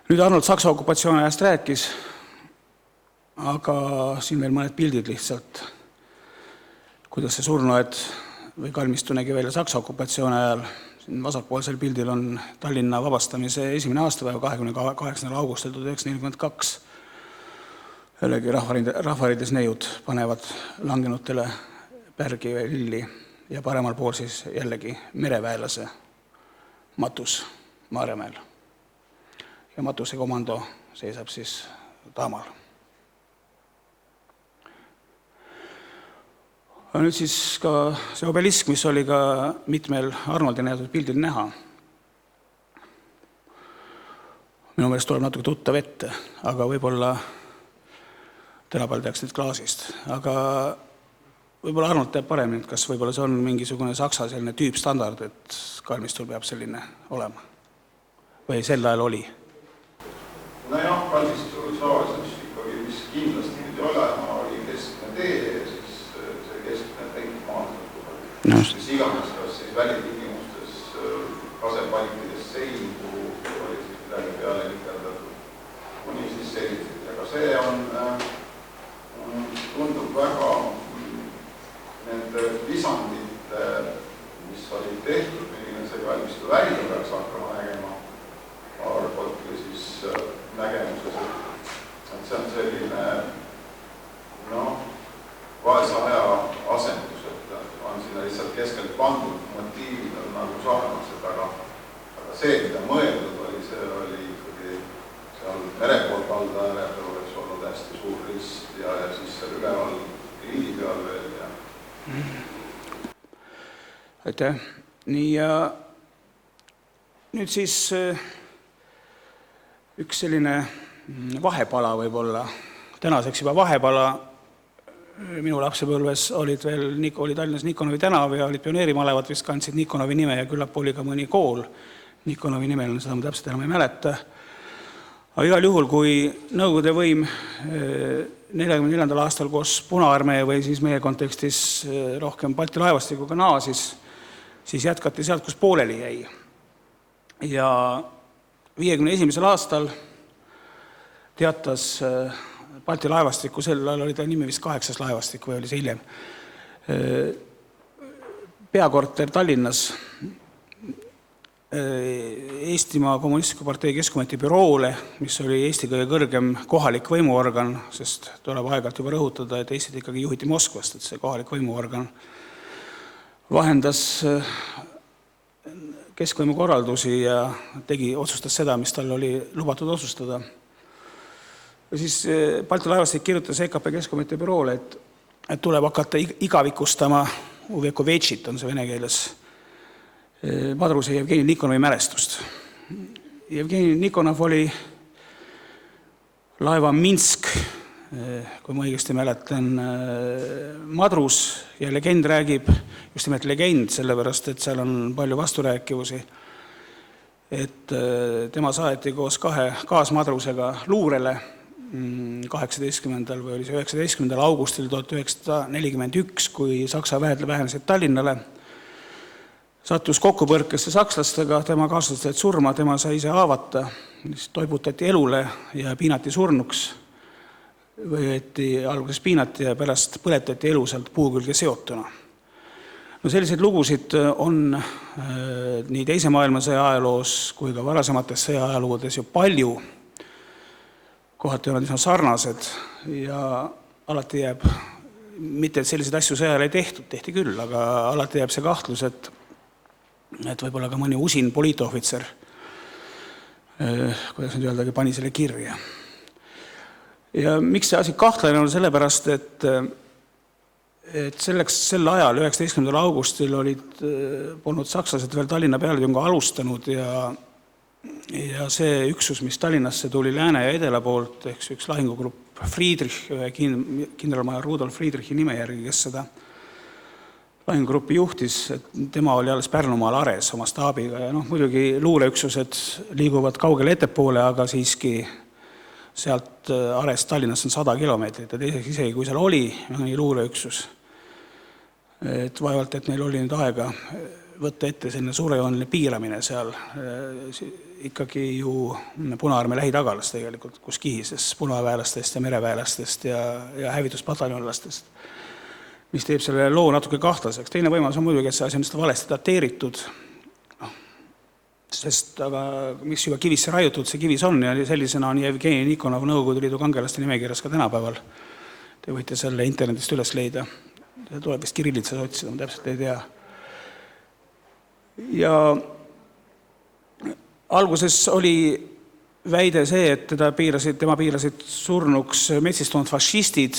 Nüüd Arnold Saksa okupatsiooni ajast rääkis, aga siin veel mõned pildid lihtsalt, kuidas see surnuaed või kalmistu nägi välja Saksa okupatsiooni ajal. Siin vasakpoolsel pildil on Tallinna vabastamise esimene aastapäev 28. augustil 1942. Jällegi rahvariides neiud panevad langenutele pärgi või lilli ja paremal pool siis jällegi mereväelase matus Maarjamäel. Ja matuse komando seisab siis taamal. Nüüd siis ka see obelisk, mis oli ka mitmel Arnoldi näidatud pildil näha. Minu meelest tuleb natuke tuttav ette, aga võib-olla tänapäeval tehakse nüüd klaasist. Aga võib-olla Arnold teab paremini, et kas võib-olla see on mingisugune Saksa selline tüüpstandard, et kalmistul peab selline olema. Või sel ajal oli? Kalmistul tavaliselt ikkagi, mis kindlasti nüüd ei ole, oli keskne tee ja siis see keskne tengid maandatud. Mis iganes, kas siis välitingimustes kasepaitides sein, kuhu oli siis midagi peale nikerdatud, kuni siis selliselt. Aga see on seal üleval lindi peal veel ja aitäh. Nii ja nüüd siis üks selline vahepala võib-olla, tänaseks juba vahepala. Minu lapsepõlves oli Tallinnas Nikonovi tänav ja olid pioneerimalevad, vist kandsid Nikonovi nime ja küllap oli ka mõni kool Nikonovi nimel, seda ma täpselt enam ei mäleta. Aga igal juhul, kui Nõukogude võim 1944. aastal koos Punaarmee või siis meie kontekstis rohkem Balti laevastikuga naasis, siis jätkati sealt, kus pooleli jäi. Ja 1951. aastal teatas Balti laevastikku, sel ajal oli ta nimi vist 8. laevastik või oli see hiljem, peakorter Tallinnas Eestimaa Kommunistliku partei Keskometi büroole, mis oli Eesti kõige kõrgem kohalik võimuorgan, sest tuleb aeg-ajalt juba rõhutada, et Eestit ikkagi juhiti Moskvast, et see kohalik võimuorgan vahendas keskvõimu korraldusi ja otsustas seda, mis tal oli lubatud otsustada. Ja siis Balti laevastik kirjutas EKP Keskometi büroole, et tuleb hakata igavikustama, uvekovetšit on see vene keeles, madruse Jevgeni Nikonovi mälestust. Jevgeni Nikonov oli laeva Minsk, kui ma õigesti mäletan, madrus ja legend räägib, just nimelt legend, sellepärast, et seal on palju vasturääkivusi, et tema saeti koos 2 kaasmadrusega luurele 18. või oli see 19. augustil 1941, kui Saksa väed vähenesid Tallinnale. Sattus kokkupõrkesse sakslastega, tema kaaslased said surma, tema sai ise haavata, toibutati elule ja piinati surnuks. Alguses piinati ja pärast põletati elu sealt puu külge seotuna. No selliseid lugusid on nii teise maailmasõja ajaloos kui ka varasemates sõja ajaloodes ju palju. Kohati on nad sarnased ja alati jääb, mitte et selliseid asju sõjal ei tehtud, tehti küll, aga alati jääb see kahtlus, et võib-olla ka mõni usin poliitohvitser, kuidas nüüd öeldagi, pani selle kirja. Ja miks see asi kahtlane on sellepärast, et sel ajal, 19. augustil, polnud sakslased veel Tallinna pealetunga alustanud ja see üksus, mis Tallinnasse tuli lääne ja edela poolt, ehk üks lahingugrupp Friedrich, kindralmajor Rudolf Friedrichi nime järgi, kes seda lahingugrupi juhtis, et tema oli alles Pärnumaal Ares oma staabiga ja muidugi luuleüksused liiguvad kaugele ettepoole, aga siiski sealt Arest Tallinnas on 100 kilomeetrit ja teiseks isegi, kui seal oli mõni luuleüksus, et vaevalt, et neil oli nüüd aega võtta ette selline suurejooneline piiramine seal, ikkagi ju Punaarmee lähitagalas tegelikult, kus kihises punaväelastest ja mereväelastest ja hävituspataljonlastest, mis teeb selle loo natuke kahtlaseks. Teine võimalus on muidugi, et see asi on valesti dateeritud, sest aga mis juba kivisse raiutud, see kivis on ja sellisena on Jevgeni Nikonov Nõukogude Liidu kangelaste nimekirjas ka tänapäeval. Te võite selle internetist üles leida. See tuleb vist kirillitsas otsida, ma täpselt ei tea. Ja alguses oli väide see, et tema piirasid surnuks metsistunud fašistid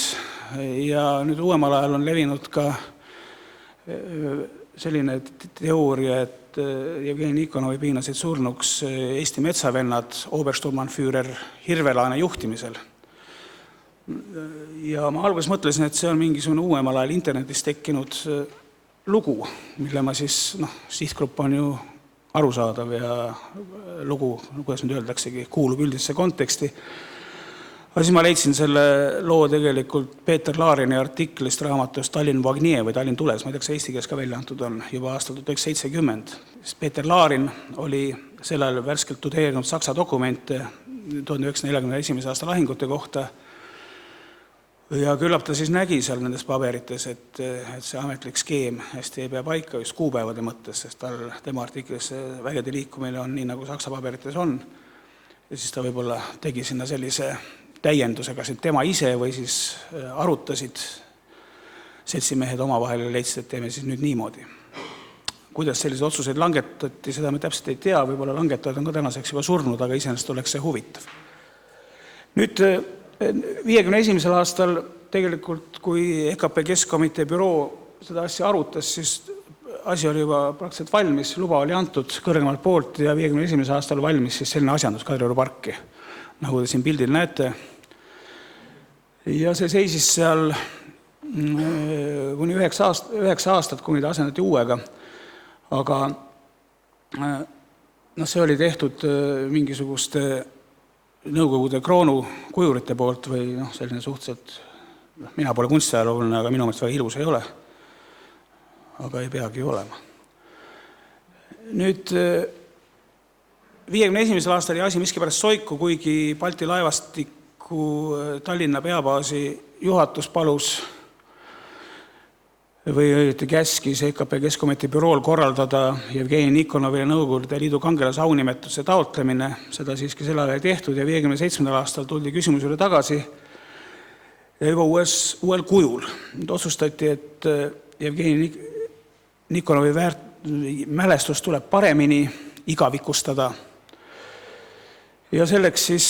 ja nüüd uuemal ajal on levinud ka selline teooria, et Jevgeni Nikonovi piinasid surnuks Eesti metsavennad Obersturmbannführer Hirvelaane juhtimisel. Ja ma alguses mõtlesin, et see on mingisugune uuemal ajal internetis tekkinud lugu, mille ma siis, sihtgrupp on ju arusaadav ja lugu, kuidas nüüd öeldaksegi, kuulub üldisse konteksti. Aga siis ma leidsin selle loo tegelikult Peeter Laarini artiklist raamatust Tallinn v ognie või Tallinn tules, ma ei tea, kas eesti keeles ka välja antud on, juba aastal 1970. Peeter Laarin oli sel ajal värskelt tudeerinud Saksa dokumente 1941. aasta lahingute kohta ja küllap ta siis nägi seal nendes paberites, et see ametlik skeem hästi ei pea paika just kuupäevade mõttes, sest tema artiklis vägede liikumine on nii, nagu Saksa paberites on. Ja siis ta võib-olla tegi sinna sellise täiendusega, et tema ise või siis arutasid seltsimehed omavahel ja leidsid, et teeme siis nüüd niimoodi. Kuidas sellised otsuseid langetati, seda me täpselt ei tea, võib-olla langetajad on ka tänaseks juba surnud, aga iseenesest oleks see huvitav. Nüüd 1951. aastal tegelikult, kui EKP Keskkomitee büroo seda asja arutas, siis asi oli juba praktiliselt valmis, luba oli antud kõrgemalt poolt ja 51. aastal valmis siis selline asjandus Kadrioru parki, nagu te siin pildil näete. Ja see seisis seal kuni 9 aastat, kuni ta asendati uuega. Aga see oli tehtud mingisuguste Nõukogude kroonu kujurite poolt või selline suhteliselt, mina pole kunstiajalooline, aga minu mõttes väga ilus ei ole. Aga ei peagi olema. Nüüd 51. aastal asi miskipärast soiku, kuigi Balti laevastiku Tallinna peabaasi juhatus palus või käskis EKP Keskkomitee bürool korraldada Jevgeni Nikonovi ja Nõukogude Liidu kangelase aunimetuse taotlemine. Seda siiski sel ajal ei tehtud ja 57. aastal tuldi küsimuse üle tagasi ja juba uuel kujul. Nüüd otsustati, et Jevgeni Nikonovi mälestus tuleb paremini igavikustada. Ja selleks siis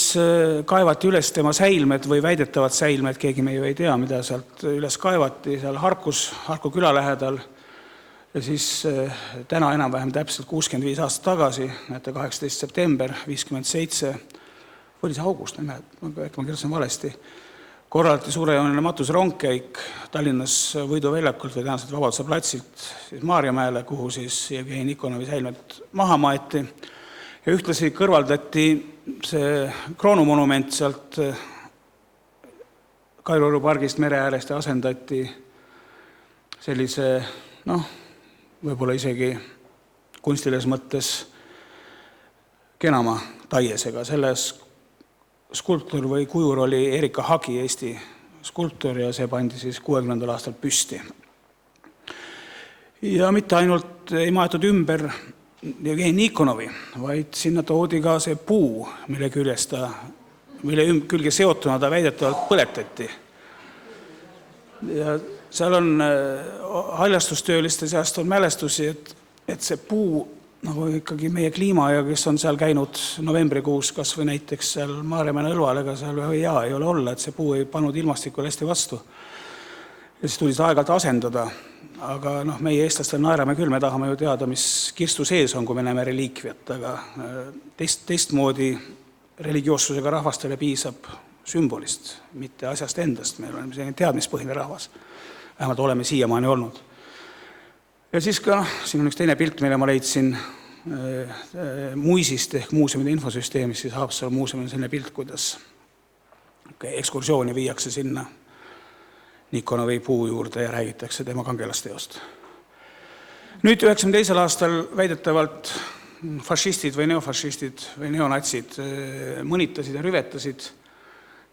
kaevati üles tema säilmed või väidetavad säilmed, keegi me ju ei tea, mida sealt üles kaevati, seal Harku küla lähedal. Ja siis täna enam-vähem täpselt 65 aastat tagasi, näete 18. september 57, oli see august, ma kirjutasin valesti, korraldati suurejooneline matusrongkäik Tallinnas Võidu väljakult või tänased Vabaduse platsilt siis Maarjamäele, kuhu siis Jevgeni Nikonovi säilmed maha maeti. Ja ühtlasi kõrvaldati see kroonumonument sealt Kadrioru pargist mere äärest ja asendati sellise, võib-olla isegi kunstiles mõttes kenama taiesega. Selles skulptor või kujur oli Erika Hagi, Eesti skulptor, ja see pandi siis 60. aastal püsti. Ja mitte ainult ei maetud ümber Jevgeni Nikonovi, vaid sinna toodi ka see puu, mille külge seotuna ta väidetavalt põletati. Ja seal on haljastustööliste seast on mälestusi, et see puu, nagu ikkagi meie kliima ja kes on seal käinud novembrikuus, kas või näiteks seal Maarjamäe Nõlval, ega seal ei ole olla, et see puu ei pannud ilmastikule hästi vastu. Ja siis tuli seda aeg-ajalt asendada. Aga meie eestlastel naerame küll, me tahame ju teada, mis kirstu sees on, kui me näeme reliikviat, aga teistmoodi religioossusega rahvastele piisab sümbolist, mitte asjast endast. Meil on selline teadmispõhine rahvas. Vähemalt oleme siiamaani olnud. Ja siis ka, siin on üks teine pilt, mille ma leidsin muisist ehk muuseumide infosüsteemis, siis Haapsalu muuseumil on selline pilt, kuidas ekskursiooni viiakse sinna Nikonovi puu juurde ja räägitakse tema kangelasteost. Nüüd 92. aastal väidetavalt fašistid või neofašistid või neonatsid mõnitasid ja rüvetasid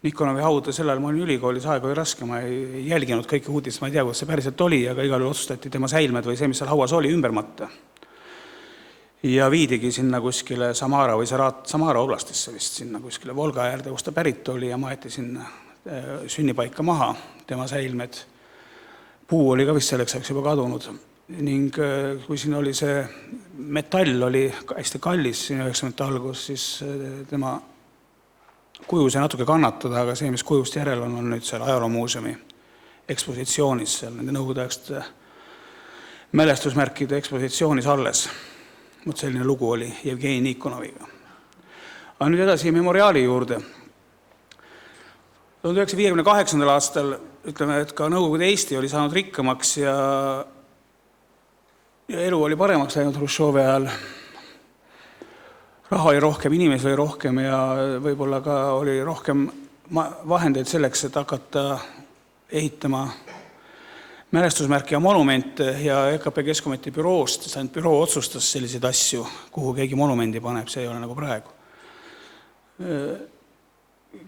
Nikonovi hauda. Sellel ma olin ülikoolis, aeg oli raske, ma ei jälginud kõiki uudist, ma ei tea, kuidas see päriselt oli, aga igal juhul otsustati tema säilmed või see, mis seal hauas oli, ümber matta. Ja viidigi sinna kuskile Samara või Samara oblastisse vist, sinna kuskile Volga äärde, kus ta pärit oli ja maeti sinna sünnipaika maha tema säilmed. Puu oli ka vist selleks ajaks juba kadunud ning kui siin oli see metall oli hästi kallis siin 90. algus, siis tema kuju sai natuke kannatada, aga see, mis kujust järel on nüüd seal ajaloomuuseumi ekspositsioonis, seal nende nõukogudeaegsete mälestusmärkide ekspositsioonis alles. Selline lugu oli Jevgeni Nikonoviga. Aga nüüd edasi memoriaali juurde. 1958. aastal ütleme, et ka Nõukogude Eesti oli saanud rikkamaks ja elu oli paremaks läinud Hruštšovi ajal. Raha oli rohkem, inimesi oli rohkem ja võib-olla ka oli rohkem vahendeid selleks, et hakata ehitama mälestusmärke ja monumente ja EKP Keskkomitee büroost, ainult büroo otsustas selliseid asju, kuhu keegi monumendi paneb, see ei ole nagu praegu.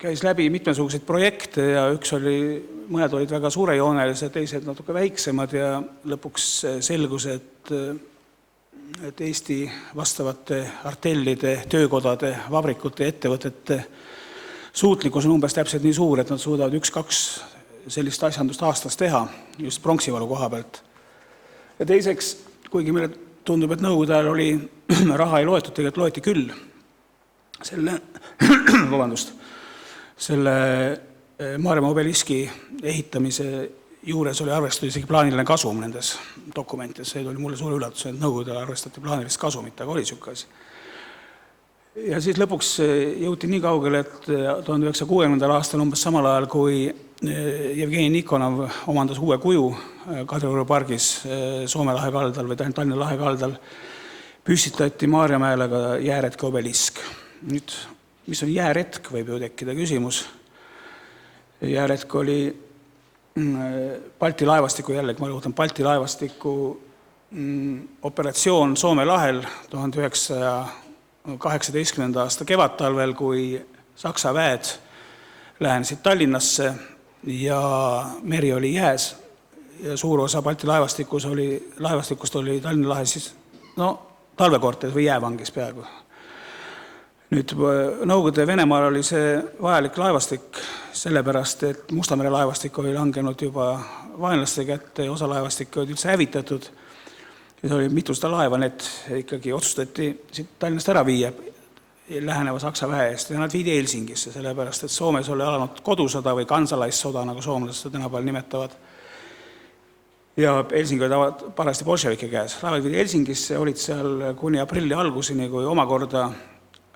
Käis läbi mitmesuguseid projekte ja mõned olid väga suurejoonelised, teised natuke väiksemad ja lõpuks selgus, et Eesti vastavate artellide, töökodade, vabrikute, ettevõtete suutlikkus on umbes täpselt nii suur, et nad suudavad 1-2 sellist asjandust aastas teha, just pronksivalu koha pealt. Ja teiseks, kuigi meile tundub, et nõukogude ajal oli raha ei loetud, tegelikult loeti küll selle Maarjamaa obeliski ehitamise juures oli arvestatud isegi plaaniline kasum nendes dokumentides. See oli mulle suure üllatus, et nõukogudele arvestati plaanilist kasumit, aga oli niisugune asi. Ja siis lõpuks jõuti nii kaugele, et 1960. aastal umbes samal ajal, kui Jevgeni Nikonov omandas uue kuju Kadrioru pargis Soome lahe kaldal või Tallinna lahe kaldal, püstitati Maarjamäele ka jääretke obelisk. Nüüd, mis on jääretk, võib ju tekkida küsimus. Jääretk oli Balti laevastiku, jällegi ma rõhutan, Balti laevastiku operatsioon Soome lahel 1918. aasta kevadtalvel, kui Saksa väed lähenesid Tallinnasse ja meri oli jääs ja suur osa Balti laevastikust oli Tallinna lahe siis talvekorteris või jäävangis peaaegu. Nüüd Nõukogude Venemaal oli see vajalik laevastik sellepärast, et Musta mere laevastik oli langenud juba vaenlaste kätte ja osa laevastik olid üldse hävitatud. Ja see oli mitusada laeva, need ikkagi otsustati siit Tallinnast ära viia läheneva Saksa väe eest ja nad viidi Helsingisse, sellepärast, et Soomes oli alanud kodusõda või kansalaissoda, nagu soomlased tänapäeval nimetavad. Ja Helsingi oli parasti bolševike käes. Laevad viidi Helsingisse, olid seal kuni aprilli alguseni, kui omakorda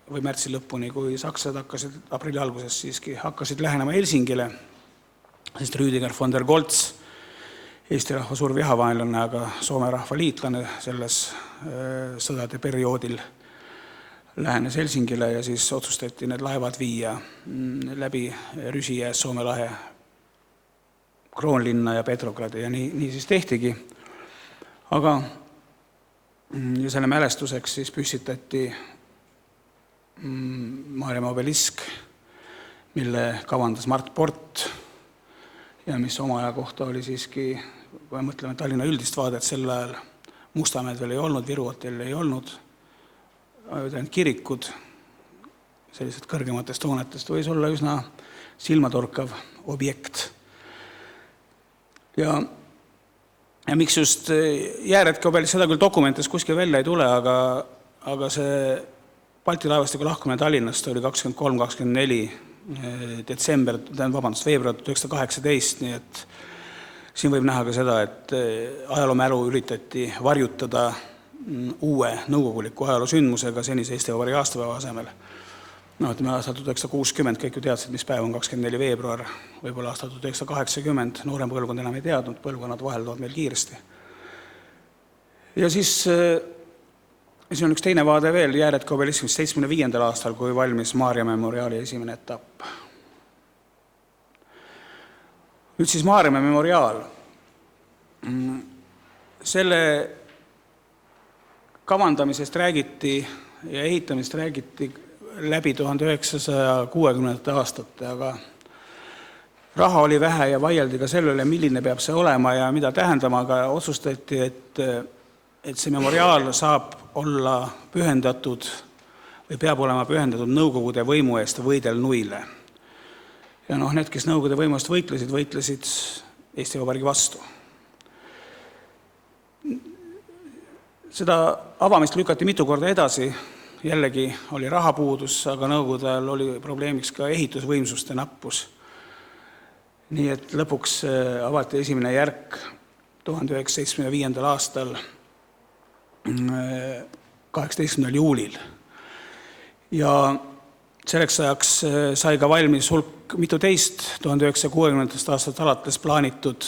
või märtsi lõpuni, kui saksad hakkasid aprilli alguses siiski hakkasid lähenema Helsingile, sest Rüdiger von der Goltz, Eesti rahva suur vihavaenlane, aga Soome rahva liitlane selles sõdade perioodil lähenes Helsingile ja siis otsustati need laevad viia läbi Rüsijääs Soome lahe Kroonlinna ja Petrogradi ja nii siis tehtigi. Aga ja selle mälestuseks siis püstitati Maarjamaa obelisk, mille kavandas Mart Port ja mis oma aja kohta oli siiski, kui mõtleme Tallinna üldist vaadet sel ajal, Mustamäed veel ei olnud, Viru hotell ei olnud, ainult kirikud sellised kõrgematest hoonetest võis olla üsna silmatorkav objekt. Ja miks just jääretke obelisk, seda küll dokumentides kuskil välja ei tule, aga see Balti laevastiku lahkumine Tallinnast oli 23-24 veebruar 1918, nii et siin võib näha ka seda, et ajaloomälu üritati varjutada uue nõukoguliku ajaloosündmusega senise Eesti Vabariigi aastapäeva asemel. Ütleme aastal 1960, kõik ju teadsid, mis päev on 24 veebruar, võib-olla aastal 1980, noorem põlvkond enam ei teadnud, põlvkonnad vahelduvad meil kiiresti. Ja siis on üks teine vaade veel, jääretke obelismis 75. aastal, kui valmis Maarjamäe memoriaali esimene etapp. Nüüd siis Maarjamäe memoriaal. Selle kavandamisest räägiti ja ehitamisest räägiti läbi 1960. aastate, aga raha oli vähe ja vaieldi ka selle üle, milline peab see olema ja mida tähendama, aga otsustati, et see memoriaal saab olla pühendatud või peab olema pühendatud Nõukogude võimu eest võidelnuile. Ja need, kes Nõukogude võimu eest võitlesid Eesti Vabariigi vastu. Seda avamist lükati mitu korda edasi, jällegi oli rahapuudus, aga Nõukogude ajal oli probleemiks ka ehitusvõimsuste nappus. Nii et lõpuks avati esimene järk 1975. aastal 18. juulil. Ja selleks ajaks sai ka valmis hulk mitu teist 1960. aastat alates plaanitud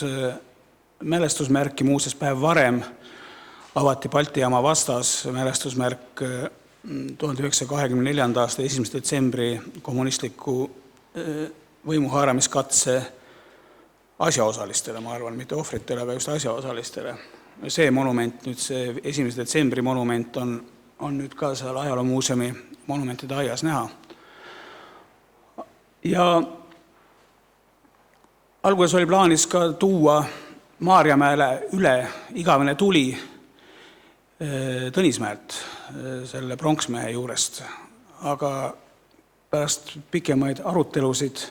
mälestusmärki, muuseas päev varem avati Balti jaama vastas mälestusmärk 1924. aasta 1. detsembri kommunistliku võimuhaaramiskatse asjaosalistele, ma arvan, mitte ohvritele, aga just asjaosalistele. See monument, nüüd see 1. detsembri monument on nüüd ka seal ajaloomuuseumi monumentide aias näha. Ja alguses oli plaanis ka tuua Maarjamäele üle igavene tuli Tõnismäelt, selle pronksmehe juurest, aga pärast pikemaid arutelusid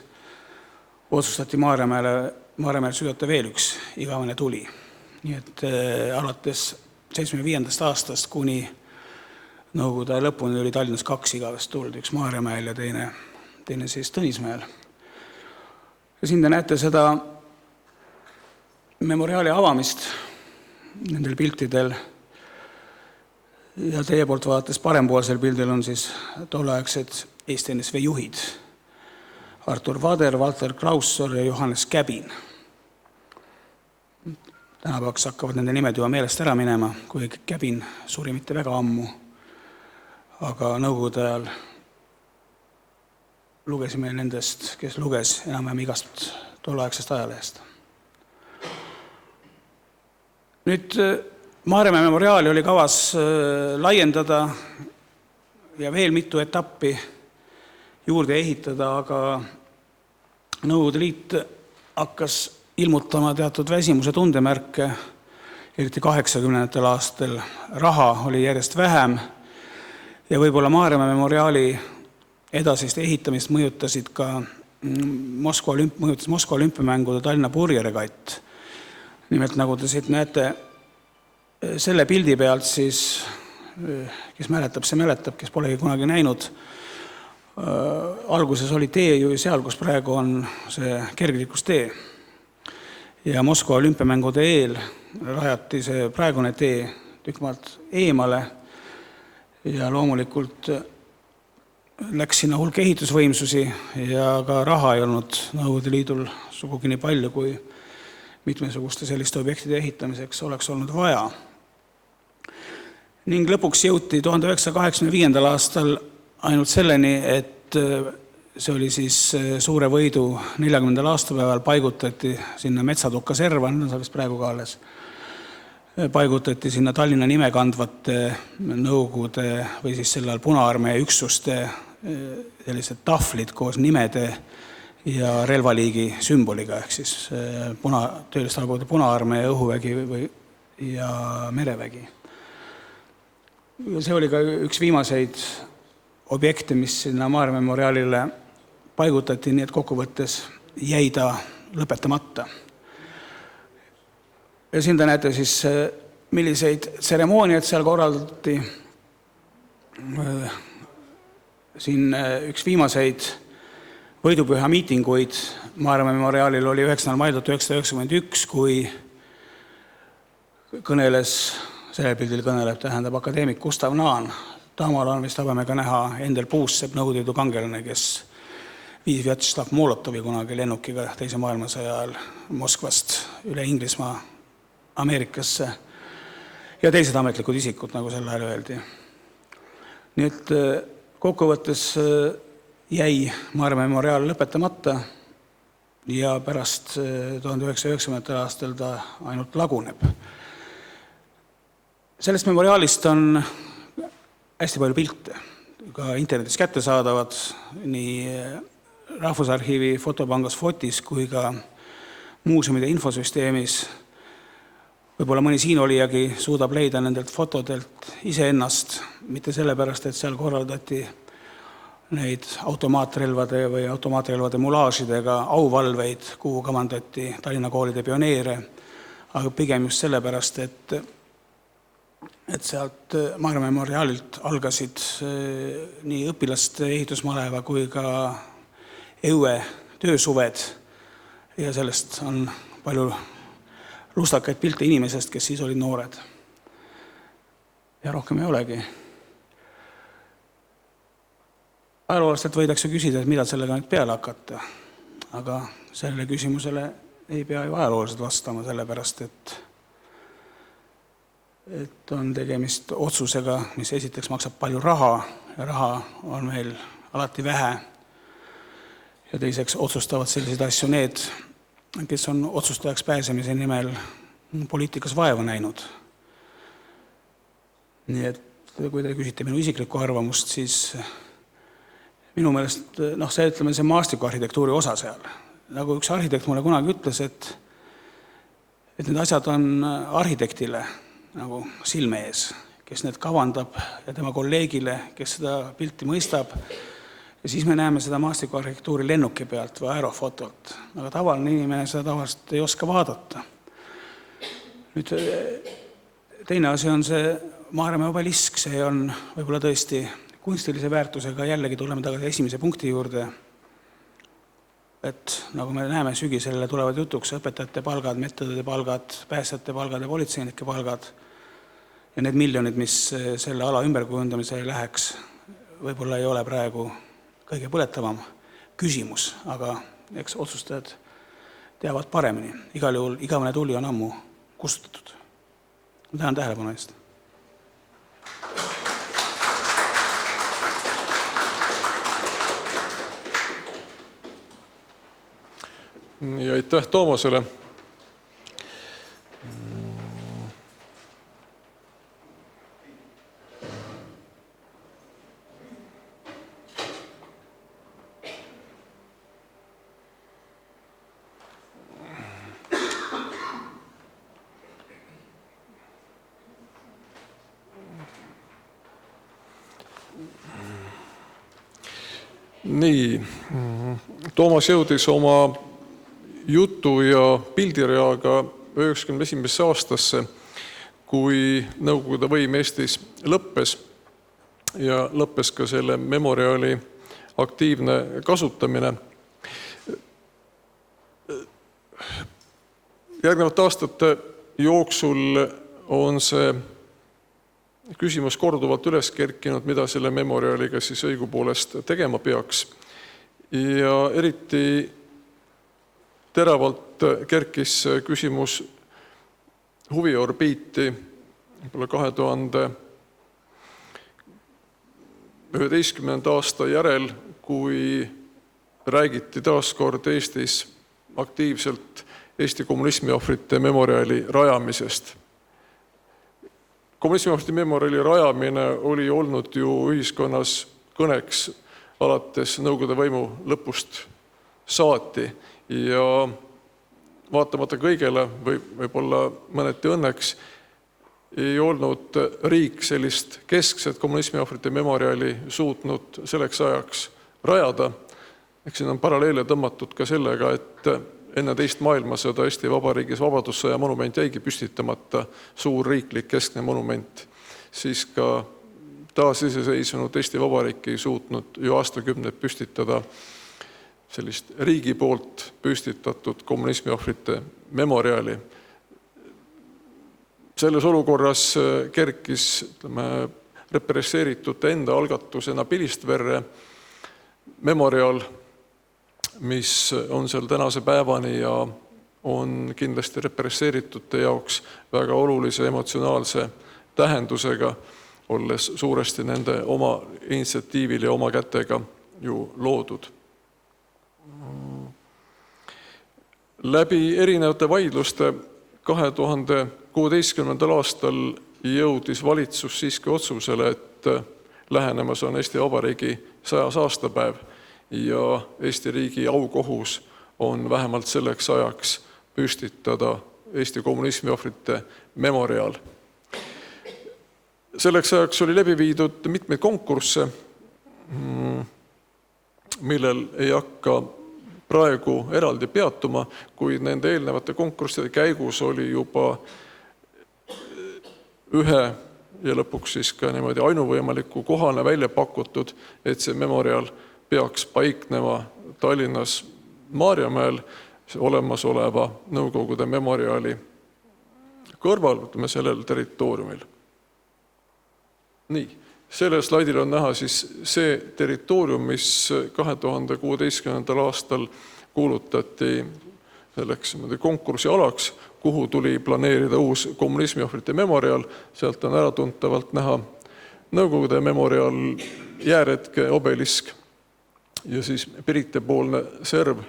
otsustati Maarjamäele süüdata veel üks igavene tuli. Nii et alates 75. aastast kuni Nõukogude lõpuni oli Tallinnas 2 igavest tuld, üks Maarjamäel ja teine siis Tõnismäel. Ja siin te näete seda memoriaali avamist nendel piltidel. Ja teie poolt vaadates parempoolsel pildil on siis tolleaegsed Eesti NSV juhid. Artur Vader, Walter Klausor ja Johannes Käbin. Tänapäevaks hakkavad nende nimed juba meelest ära minema, kui Käbin suri mitte väga ammu. Aga nõukogude ajal lugesime nendest, kes luges enam-vähem igast tolleaegsest ajalehest. Nüüd Maarjamäe memoriaali oli kavas laiendada ja veel mitu etappi juurde ehitada, aga Nõukogude Liit hakkas ilmutama teatud väsimuse tundemärke, eriti 80. aastal. Raha oli järjest vähem ja võib-olla Maarjamäe memoriaali edasist ehitamist mõjutasid ka Moskva olümpiamängude Tallinna purjeregatt. Nimelt, nagu te siit näete, selle pildi pealt siis, kes mäletab, see mäletab, kes polegi kunagi näinud, alguses oli tee ju seal, kus praegu on see kergliiklustee. Ja Moskva olümpiamängude eel rajati see praegune tee tükk maalt eemale ja loomulikult läks sinna hulk ehitusvõimsusi ja ka raha ei olnud Nõukogude Liidul sugugi nii palju, kui mitmesuguste selliste objektide ehitamiseks oleks olnud vaja. Ning lõpuks jõuti 1985. aastal ainult selleni, et see oli siis suure võidu 40. aastapäeval paigutati sinna Metsatukka serva, need on sellest praegu ka alles, paigutati sinna Tallinna nime kandvate Nõukogude või siis sellel Punaarmee üksuste sellised tahvlid koos nimede ja relvaliigi sümboliga, ehk siis tööliste algkogude Punaarmee, õhuvägi ja merevägi. See oli ka üks viimaseid objekte, mis sinna Maarjamäe memoriaalile paigutati, nii et kokkuvõttes jäi ta lõpetamata. Ja siin te näete siis, milliseid tseremooniaid seal korraldati. Siin üks viimaseid võidupüha miitinguid Maarjamäe memoriaalil oli 9. mail 1991, kui kõneles, sellel pildil kõneleb, tähendab akadeemik Gustav Naan. Taamal on vist tabame ka näha Endel Puussepp, Nõukogude Liidu kangelane, kes viis Vjatšeslav Molotovi kunagi lennukiga teise maailmasõja ajal Moskvast üle Inglismaa Ameerikasse ja teised ametlikud isikud, nagu sel ajal öeldi. Nii et kokkuvõttes jäi Maarjamäe memoriaal lõpetamata ja pärast 1990. aastal ta ainult laguneb. Sellest memoriaalist on hästi palju pilte, ka internetis kättesaadavad nii Rahvusarhiivi fotopangas Fotis kui ka muuseumide infosüsteemis. Võib-olla mõni siin olijagi suudab leida nendelt fotodelt iseennast, mitte sellepärast, et seal korraldati neid automaatrelvade või automaatrelvade mulaažidega auvalveid, kuhu kavandati Tallinna koolide pioneere, aga pigem just sellepärast, et sealt Maarjamäe memoriaalilt algasid nii õpilaste ehitusmaleva kui ka EUE töösuved ja sellest on palju lustakaid pilte inimesest, kes siis olid noored. Ja rohkem ei olegi. Ajaloolastelt võidakse küsida, et mida sellega nüüd peale hakata, aga sellele küsimusele ei pea ju ajaloolased vastama, sellepärast, et on tegemist otsusega, mis esiteks maksab palju raha ja raha on meil alati vähe ja teiseks otsustavad selliseid asju need, kes on otsustajaks pääsemise nimel poliitikas vaeva näinud. Nii et kui te küsite minu isiklikku arvamust, siis minu meelest see maastikuarhitektuuri osa seal. Nagu üks arhitekt mulle kunagi ütles, et need asjad on arhitektile nagu silme ees, kes need kavandab ja tema kolleegile, kes seda pilti mõistab. Ja siis me näeme seda maastikuarhitektuuri lennuki pealt või aerofotolt. Aga tavaline inimene seda tavaliselt ei oska vaadata. Nüüd teine asi on see Maarjamäe obelisk, see on võib-olla tõesti kunstilise väärtusega, jällegi tuleme tagasi esimese punkti juurde. et nagu me näeme, sügisele tulevad jutuks õpetajate palgad, medõdede palgad, päästjate palgad ja politseinike palgad ja need miljonid, mis selle ala ümberkujundamisele läheks, võib-olla ei ole praegu kõige põletavam küsimus, aga eks otsustajad teavad paremini. Igal juhul igavene tuli on ammu kustutatud. Tänan tähelepanu eest. Ja aitäh Toomasele. Nii, Toomas jõudis oma jutu ja pildireaga 1991. aastasse, kui Nõukogude võim Eestis lõppes ja lõppes ka selle memoriaali aktiivne kasutamine. Järgnevate aastate jooksul on see küsimus korduvalt üles kerkinud, mida selle memoriaaliga siis õigupoolest tegema peaks. Ja eriti teravalt kerkis küsimus huviorbiiti 2011. aasta järel, kui räägiti taaskord Eestis aktiivselt Eesti kommunismiohvrite memoriaali rajamisest. Kommunismiohvrite memoriaali rajamine oli olnud ju ühiskonnas kõneks alates Nõukogude võimu lõpust saati ja vaatamata kõigele või võib-olla mõneti õnneks ei olnud riik sellist keskset kommunismiohvrite memoriaali suutnud selleks ajaks rajada. Eks siin on paralleele tõmmatud ka sellega, et enne teist maailmasõda Eesti Vabariigis Vabadussõja monument jäigi püstitamata, suur riiklik keskne monument, siis ka taasiseseisvunud Eesti Vabariik ei suutnud ju aastakümneid püstitada sellist riigi poolt püstitatud kommunismiohvrite memoriaali. Selles olukorras kerkis represseeritute enda algatusena Pilistverre memoriaal, mis on seal tänase päevani ja on kindlasti represseeritute jaoks väga olulise emotsionaalse tähendusega, olles suuresti nende oma initsiatiivil ja oma kätega ju loodud. Läbi erinevate vaidluste 2016. aastal jõudis valitsus siiski otsusele, et lähenemas on Eesti Vabariigi 100. aastapäev ja Eesti riigi aukohus on vähemalt selleks ajaks püstitada Eesti kommunismiohvrite memoriaal. Selleks ajaks oli läbi viidud mitmeid konkursse, millel ei hakka praegu eraldi peatuma, kuid nende eelnevate konkursside käigus oli juba ühe ja lõpuks siis ka niimoodi ainuvõimaliku kohana välja pakutud, et see memoriaal peaks paiknema Tallinnas Maarjamäel olemasoleva Nõukogude memoriaali kõrval, sellel territooriumil. Nii, sellel slaidil on näha siis see territoorium, mis 2016. aastal kuulutati selleks konkursi alaks, kuhu tuli planeerida uus kommunismiohvrite memoriaal. Sealt on äratuntavalt näha Nõukogude memoriaal, jääretke, obelisk ja siis Piritepoolne serv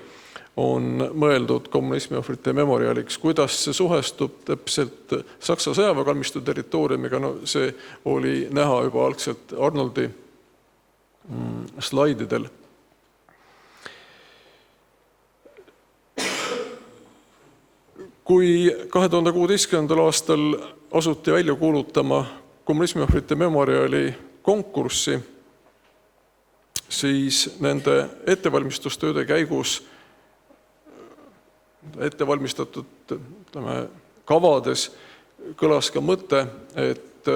on mõeldud kommunismiohvrite memoriaaliks. Kuidas see suhestub täpselt Saksa sõjaväekalmistu territooriumiga, no see oli näha juba algselt Arnoldi slaididel. Kui 2016. aastal asuti välja kuulutama kommunismiohvrite memoriaali konkurssi, siis nende ettevalmistustööde käigus ettevalmistatud kavades kõlas ka mõte, et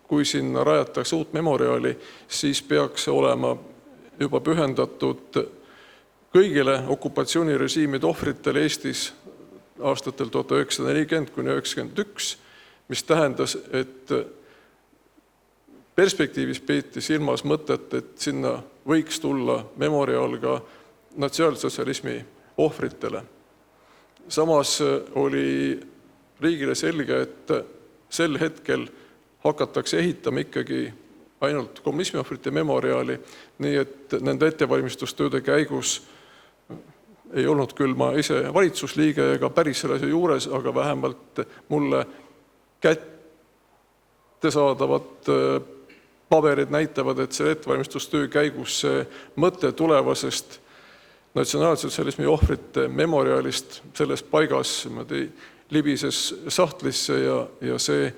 kui sinna rajatakse uut memoriaali, siis peaks olema juba pühendatud kõigile okupatsioonirežiimide ohvritele Eestis aastatel 1940–1991, mis tähendas, et perspektiivis peeti silmas mõtet, et sinna võiks tulla memoriaal ka natsiaalsotsialismi ohvritele. Samas oli riigile selge, et sel hetkel hakatakse ehitama ikkagi ainult kommunismi ohvrite memoriaali, nii et nende ettevalmistustööde käigus ei olnud küll ma ise valitsusliige ega päris selle asja juures, aga vähemalt mulle kättesaadavad paberid näitavad, et selle ettevalmistustöö käigus see mõte tulevasest natsionaalsotsialismi ohvrite memoriaalist selles paigas libises sahtlisse ja see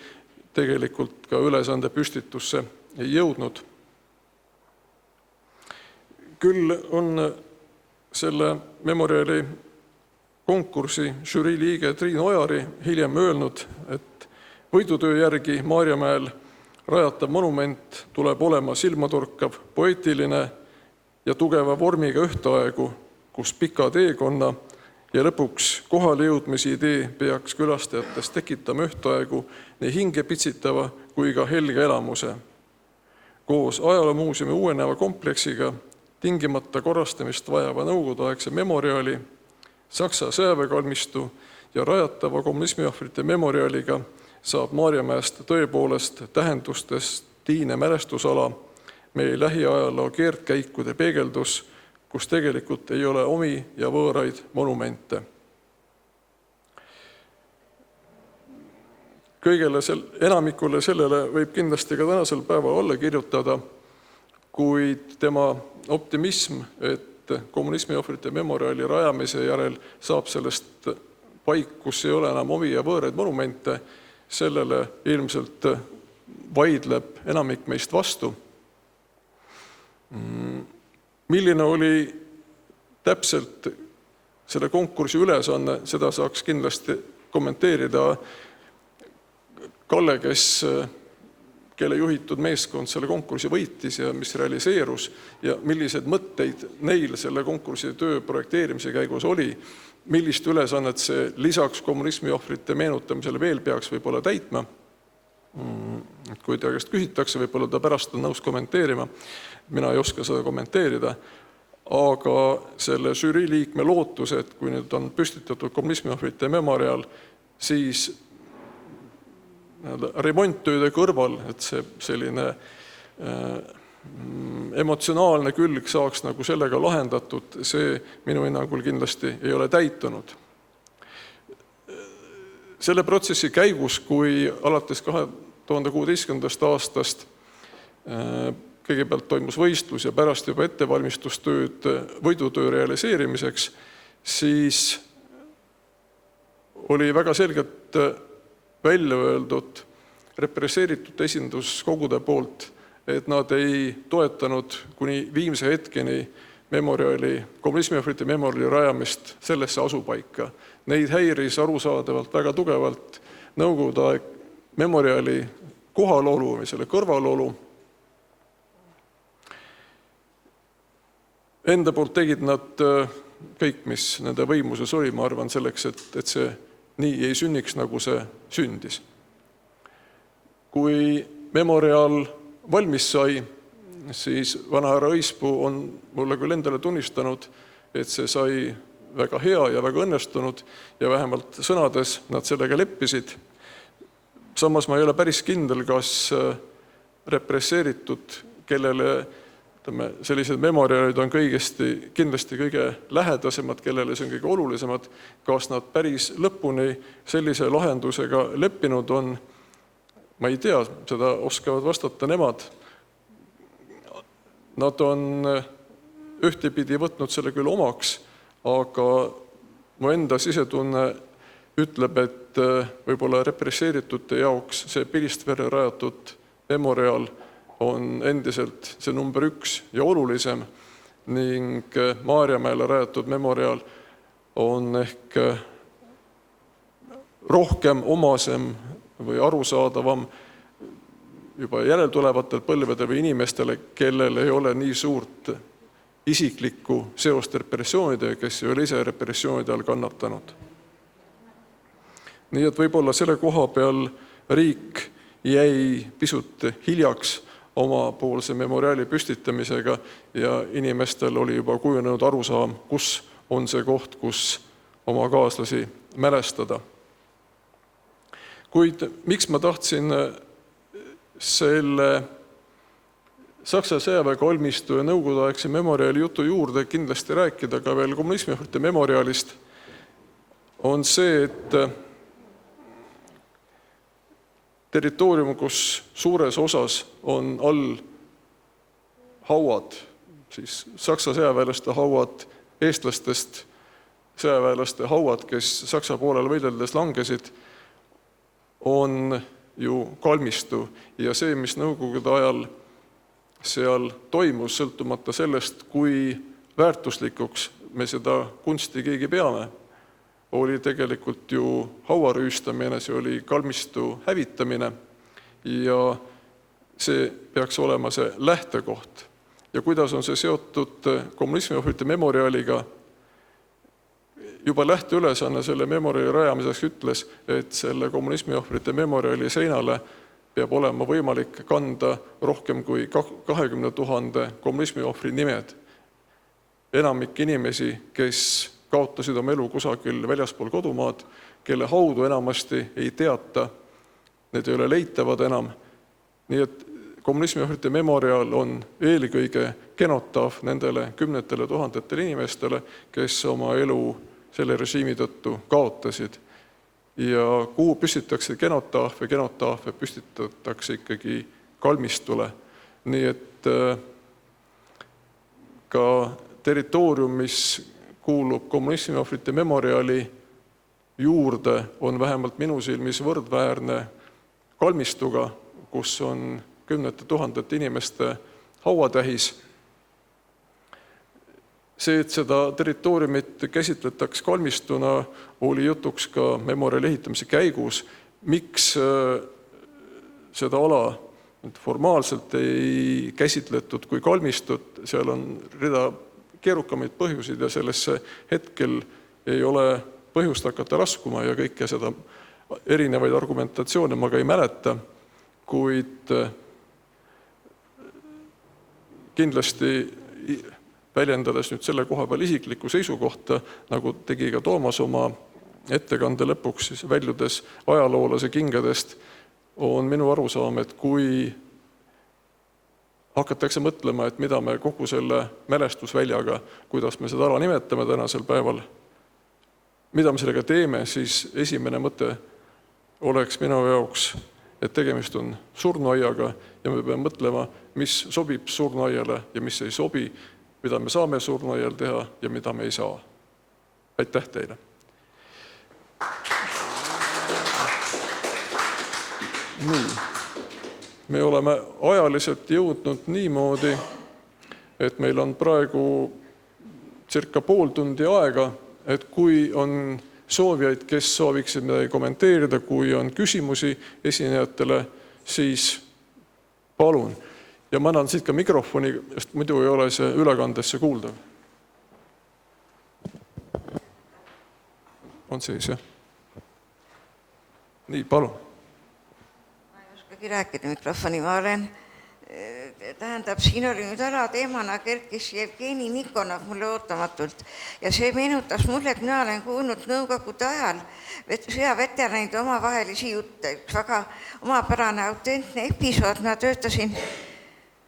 tegelikult ka ülesande püstitusse ei jõudnud. Küll on selle memoriaali konkursi žürii liige Triin Ojari hiljem öelnud, et võidutöö järgi Maarjamäel rajatav monument tuleb olema silmatorkav, poeetiline ja tugeva vormiga ühtaegu, kus pika teekonna ja lõpuks kohale jõudmise idee peaks külastajates tekitama ühtaegu nii hinge pitsitava kui ka helge elamuse. Koos ajaloomuuseumi uueneva kompleksiga tingimata korrastamist vajava nõukogudeaegse memoriaali, Saksa sõjaväekalmistu ja rajatava kommunismiohvrite memoriaaliga saab Maarjamäest tõepoolest tähendustest tiine mälestusala, meie lähiajaloo keerdkäikude peegeldus, kus tegelikult ei ole omi ja võõraid monumente. Enamikule sellele võib kindlasti ka tänasel päeval alla kirjutada, kuid tema optimism, et kommunismiohvrite memoriaali rajamise järel saab sellest paik, kus ei ole enam omi ja võõraid monumente, sellele ilmselt vaidleb enamik meist vastu. Milline oli täpselt selle konkursi ülesanne, seda saaks kindlasti kommenteerida Kalle, kelle juhitud meeskond selle konkursi võitis ja mis realiseerus ja millised mõtteid neil selle konkursi töö projekteerimise käigus oli, millist ülesannet see lisaks kommunismi ohvrite meenutamisele veel peaks võib-olla täitma. Kui ta käest küsitakse, võib-olla ta pärast on nõus kommenteerima. Mina ei oska seda kommenteerida, aga selle žürii liikme lootus, et kui nüüd on püstitatud kommunismi ohvrite memoriaal, siis remonttööde kõrval, et see selline emotsionaalne külg saaks nagu sellega lahendatud, see minu hinnangul kindlasti ei ole täitunud. Selle protsessi käigus, kui alates 2016. aastast kõigepealt toimus võistlus ja pärast juba ettevalmistustööd võidutöö realiseerimiseks, siis oli väga selgelt välja öeldud represseeritud esinduskogude poolt, et nad ei toetanud kuni viimse hetkeni kommunismiohvrite memoriaali rajamist sellesse asupaika. Neid häiris arusaadavalt väga tugevalt nõukogude memoriaali kohalolu või selle kõrvalolu. Enda poolt tegid nad kõik, mis nende võimuses oli, ma arvan, selleks, et see nii ei sünniks, nagu see sündis. Kui memoriaal valmis sai, siis vanahärra Õispuu on mulle küll endale tunnistanud, et see sai väga hea ja väga õnnestunud ja vähemalt sõnades nad sellega leppisid. Samas ma ei ole päris kindel, kas represseeritud, kellele sellised memoriaalid on kindlasti kõige lähedasemad, kellele see on kõige olulisemad, kas nad päris lõpuni sellise lahendusega leppinud on, ma ei tea, seda oskavad vastata nemad. Nad on ühtepidi võtnud selle küll omaks, aga mu enda sisetunne ütleb, et võib-olla represseeritute jaoks see Pilistverre rajatud memoriaal on endiselt see number 1 ja olulisem ning Maarjamäele rajatud memoriaal on ehk rohkem omasem või arusaadavam juba järeltulevatel põlvedel või inimestele, kellel ei ole nii suurt isiklikku seost repressioonidega, kes ei ole ise repressioonide all kannatanud. Nii et võib-olla selle koha peal riik jäi pisut hiljaks omapoolse memoriaali püstitamisega ja inimestel oli juba kujunenud arusaam, kus on see koht, kus oma kaaslasi mälestada. Kuid miks ma tahtsin selle Saksa sõjaväekolmistu ja nõukogudeaegse memoriaali jutu juurde kindlasti rääkida ka veel kommunismiohvrite memoriaalist, on see, et territoorium, kus suures osas on all hauad, siis Saksa sõjaväelaste hauad, eestlastest sõjaväelaste hauad, kes Saksa poolel võideldes langesid, on ju kalmistu ja see, mis nõukogude ajal seal toimus, sõltumata sellest, kui väärtuslikuks me seda kunsti keegi peame, oli tegelikult ju hauarüüstamine, see oli kalmistu hävitamine ja see peaks olema see lähtekoht. Ja kuidas on see seotud kommunismiohvrite memoriaaliga? Juba lähteülesanne selle memoriaali rajamiseks ütles, et selle kommunismiohvrite memoriaali seinale peab olema võimalik kanda rohkem kui 20 000 kommunismiohvri nimed. Enamik inimesi, kes kaotasid oma elu kusagil väljaspool kodumaad, kelle haudu enamasti ei teata, need ei ole leitavad enam. Nii et kommunismiohvrite memoriaal on eelkõige genotaaf nendele 10 000 inimestele, kes oma elu selle režiimi tõttu kaotasid. Ja kuhu püstitakse genotaafe? Genotaafe püstitatakse ikkagi kalmistule. Nii et ka territoorium, mis kuulub kommunismiohvrite memoriaali juurde, on vähemalt minu silmis võrdväärne kalmistuga, kus on 10 000 inimeste hauatähis. See, et seda territooriumit käsitletaks kalmistuna, oli jutuks ka memoriaali ehitamise käigus. Miks seda ala formaalselt ei käsitletud kui kalmistut? Seal on rida keerukamaid põhjusid ja sellesse hetkel ei ole põhjust hakata laskuma ja kõike seda erinevaid argumentatsioone ma ka ei mäleta, kuid kindlasti väljendades nüüd selle koha peal isiklikku seisukohta, nagu tegi ka Toomas oma ettekande lõpuks siis väljudes ajaloolase kingadest, on minu arusaam, et kui hakatakse mõtlema, et mida me kogu selle mälestusväljaga, kuidas me seda ala nimetame tänasel päeval, mida me sellega teeme, siis esimene mõte oleks minu jaoks, et tegemist on surnuaiaga ja me peame mõtlema, mis sobib surnuaiale ja mis ei sobi, mida me saame surnuaial teha ja mida me ei saa. Aitäh teile! Nii. Me oleme ajaliselt jõudnud niimoodi, et meil on praegu circa pool tundi aega, et kui on soovijaid, kes sooviksid midagi kommenteerida, kui on küsimusi esinejatele, siis palun. Ja ma annan siit ka mikrofoni, sest muidu ei ole see ülekandesse kuuldav. On sees, jah? Nii, palun. Ma ei oskagi rääkida mikrofoni, ma olen, tähendab, siin oli nüüd ära teemana kerkis Jevgeni Nikonov mulle ootamatult ja see meenutas mulle, et mina olen kuulnud nõukogude ajal sõjaveteranide omavahelisi jutte. Üks väga omapärane autentne episood, ma töötasin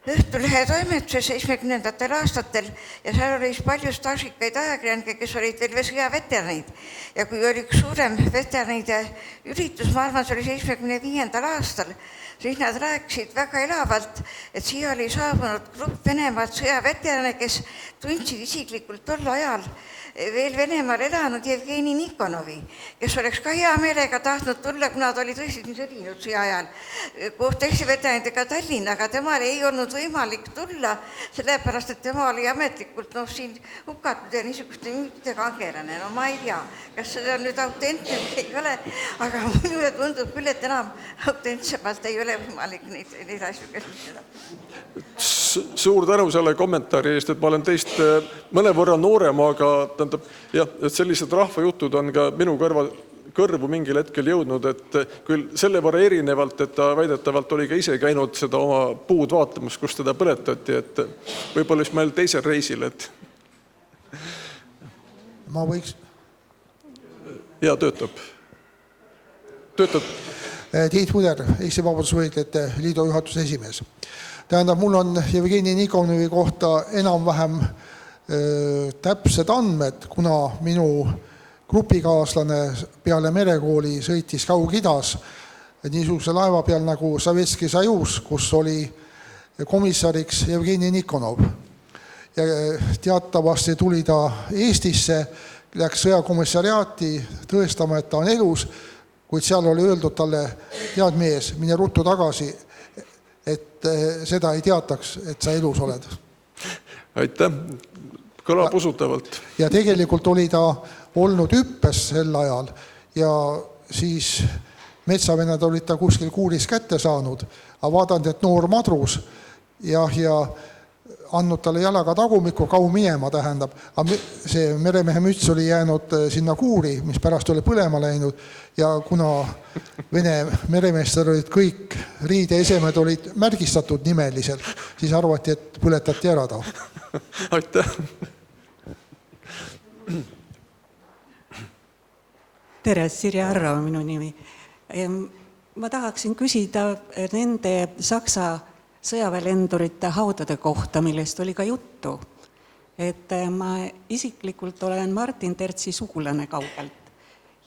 Õhtulehe toimetuses 70. aastatel ja seal oli palju staažikaid ajakirjanikke, kes olid veel sõjaveteranid. Ja kui oli üks suurem veteranide üritus, ma arvan, see oli 75. aastal, siis nad rääkisid väga elavalt, et siia oli saabunud grupp Venemaalt sõjaveterane, kes tundsid isiklikult tol ajal veel Venemaal elanud Jevgeni Nikonovi, kes oleks ka hea meelega tahtnud tulla, kuna ta oli tõesti sõdinud sõja ajal koos teiste veteranidega Tallinna, aga temal ei olnud võimalik tulla, sellepärast, et tema oli ametlikult siin hukatud ja niisuguste müütide kangelane. No ma ei tea, kas see on nüüd autentne või ei ole, aga mulle tundub küll, et enam autentsemalt ei ole võimalik neid asju käsitleda. suur tänu selle kommentaari eest, et ma olen teist mõnevõrra noorem, aga tähendab, jah, et sellised rahvajutud on ka minu kõrvu mingil hetkel jõudnud, et küll selle võrra erinevalt, et ta väidetavalt oli ka ise käinud seda oma puud vaatamas, kus teda põletati, et võib-olla siis meil teisel reisil, et ma võiks... Ja, töötab. Tiit Puder, Eesti Vabadusvõitlejate Liidu juhatuse esimees. Tähendab, mul on Jevgeni Nikonovi kohta enam-vähem täpsed andmed, kuna minu grupikaaslane peale merekooli sõitis Kaug-Idas niisuguse laeva peal nagu Sovetski Sajus, kus oli komissariks Jevgeni Nikonov. Ja teatavasti tuli ta Eestisse, läks sõjakomissariaati tõestama, et ta on elus, kuid seal oli öeldud talle, tead mees, mine ruttu tagasi, et seda ei teataks, et sa elus oled. Aitäh, kõlab usutavalt. Ja tegelikult oli ta olnud hüppes sel ajal ja siis metsavennad olid ta kuskil kuulis kätte saanud, aga vaadanud, et noor madrus ja andnud talle jalaga tagumikku, kaua minema tähendab. See meremehe müts oli jäänud sinna kuuri, mis pärast oli põlema läinud ja kuna Vene meremeestel olid kõik riideesemed olid märgistatud nimeliselt, siis arvati, et põletati ära ta. Aitäh. Tere, Sirje Arro on minu nimi. Ma tahaksin küsida nende Saksa sõjaväelendurite haudade kohta, millest oli ka juttu. Et ma isiklikult olen Martin Tertsi sugulane kaugelt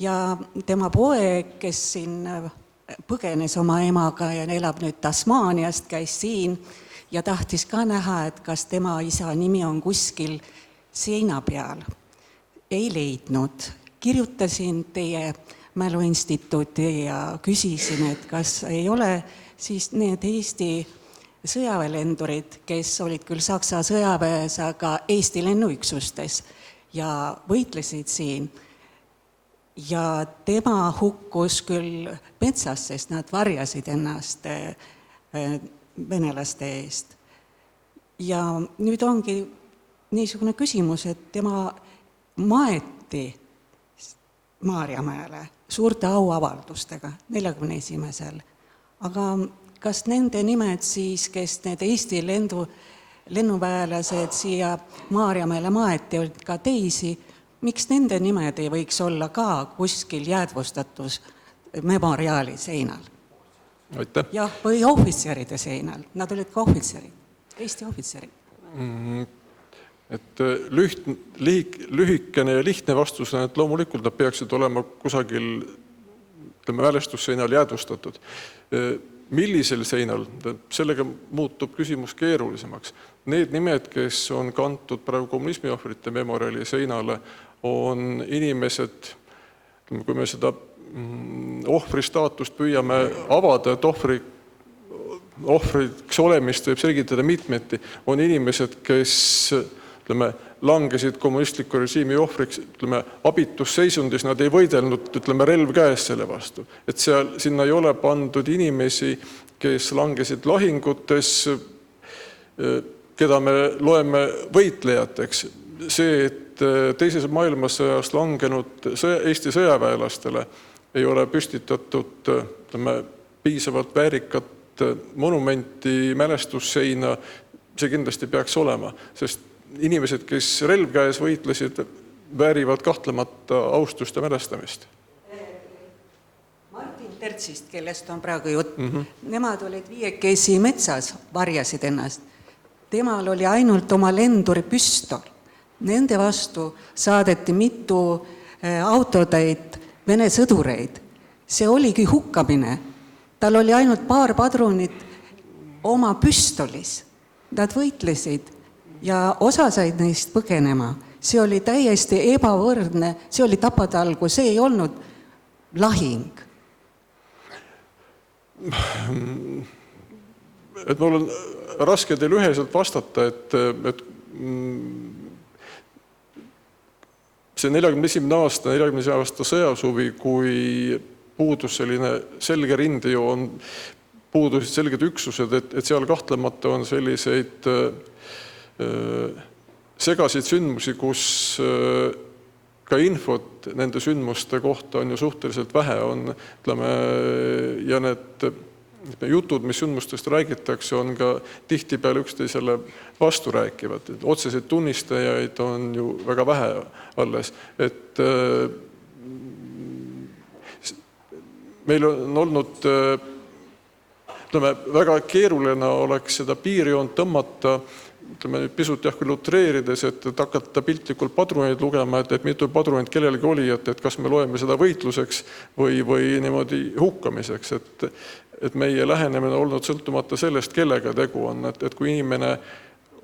ja tema poeg, kes siin põgenes oma emaga ja elab nüüd Tasmaaniast, käis siin ja tahtis ka näha, et kas tema isa nimi on kuskil seina peal. Ei leidnud. Kirjutasin teie Mäluinstituuti ja küsisin, et kas ei ole siis need Eesti sõjaväelendurid, kes olid küll Saksa sõjaväes, aga Eesti lennuüksustes ja võitlesid siin. Ja tema hukkus küll metsas, sest nad varjasid ennast venelaste eest. Ja nüüd ongi niisugune küsimus, et tema maeti Maarjamäele suurte auavaldustega 41. Aga kas nende nimed siis, kes need Eesti lennuväelased siia Maarjamäele maeti, olid ka teisi, miks nende nimed ei võiks olla ka kuskil jäädvustatus memoriaali seinal? Aitäh. Jah, või ohvitseride seinal. Nad olid ka ohvitserid, Eesti ohvitserid. Et lühikene ja lihtne vastus on, et loomulikult nad peaksid olema kusagil mälestusseinal jäädvustatud. Millisel seinal? Sellega muutub küsimus keerulisemaks. Need nimed, kes on kantud praegu kommunismiohvrite memoriali seinale, on inimesed, kui me seda ohvri staatust püüame avada, et ohvriks olemist võib selgitada mitmeti, on inimesed, kes langesid kommunistliku režiimi ohvriks, abitusseisundis, nad ei võidelnud, relv käes selle vastu. Et sinna ei ole pandud inimesi, kes langesid lahingutes, keda me loeme võitlejateks. See, et teises maailmasõjas langenud Eesti sõjaväelastele ei ole püstitatud piisavalt väärikat monumenti, mälestusseina, see kindlasti peaks olema, sest inimesed, kes relv käes võitlesid, väärivad kahtlemata austust ja mälestamist. Martin Tertsist, kellest on praegu jutt, nemad olid viiekesi metsas, varjasid ennast. Temal oli ainult oma lenduri püstol. Nende vastu saadeti mitu autotäit Vene sõdureid. See oligi hukkamine. Tal oli ainult paar padrunit oma püstolis. Nad võitlesid ja osa said neist põgenema. See oli täiesti ebavõrdne, see oli tapatalgu, see ei olnud lahing. Et mul on raske teile üheselt vastata, et see 41. aasta sõjasuvi, kui puudus selline selge rindejoon puudusid selged üksused, et seal kahtlemata on selliseid segasid sündmusi, kus ka infot nende sündmuste kohta on ju suhteliselt vähe, on, ütleme, ja need jutud, mis sündmustest räägitakse, on ka tihtipeale üksteisele vastu rääkivad. Otseseid tunnistajaid on ju väga vähe alles. Et meil on olnud, ütleme, väga keeruline oleks seda piirjoont tõmmata, ütleme pisut küll utreerides, et hakata piltlikult padruneid lugema, et mitu padruneid kellelgi oli, et kas me loeme seda võitluseks või niimoodi hukkamiseks. Et meie lähenemine on olnud sõltumata sellest, kellega tegu on. Et kui inimene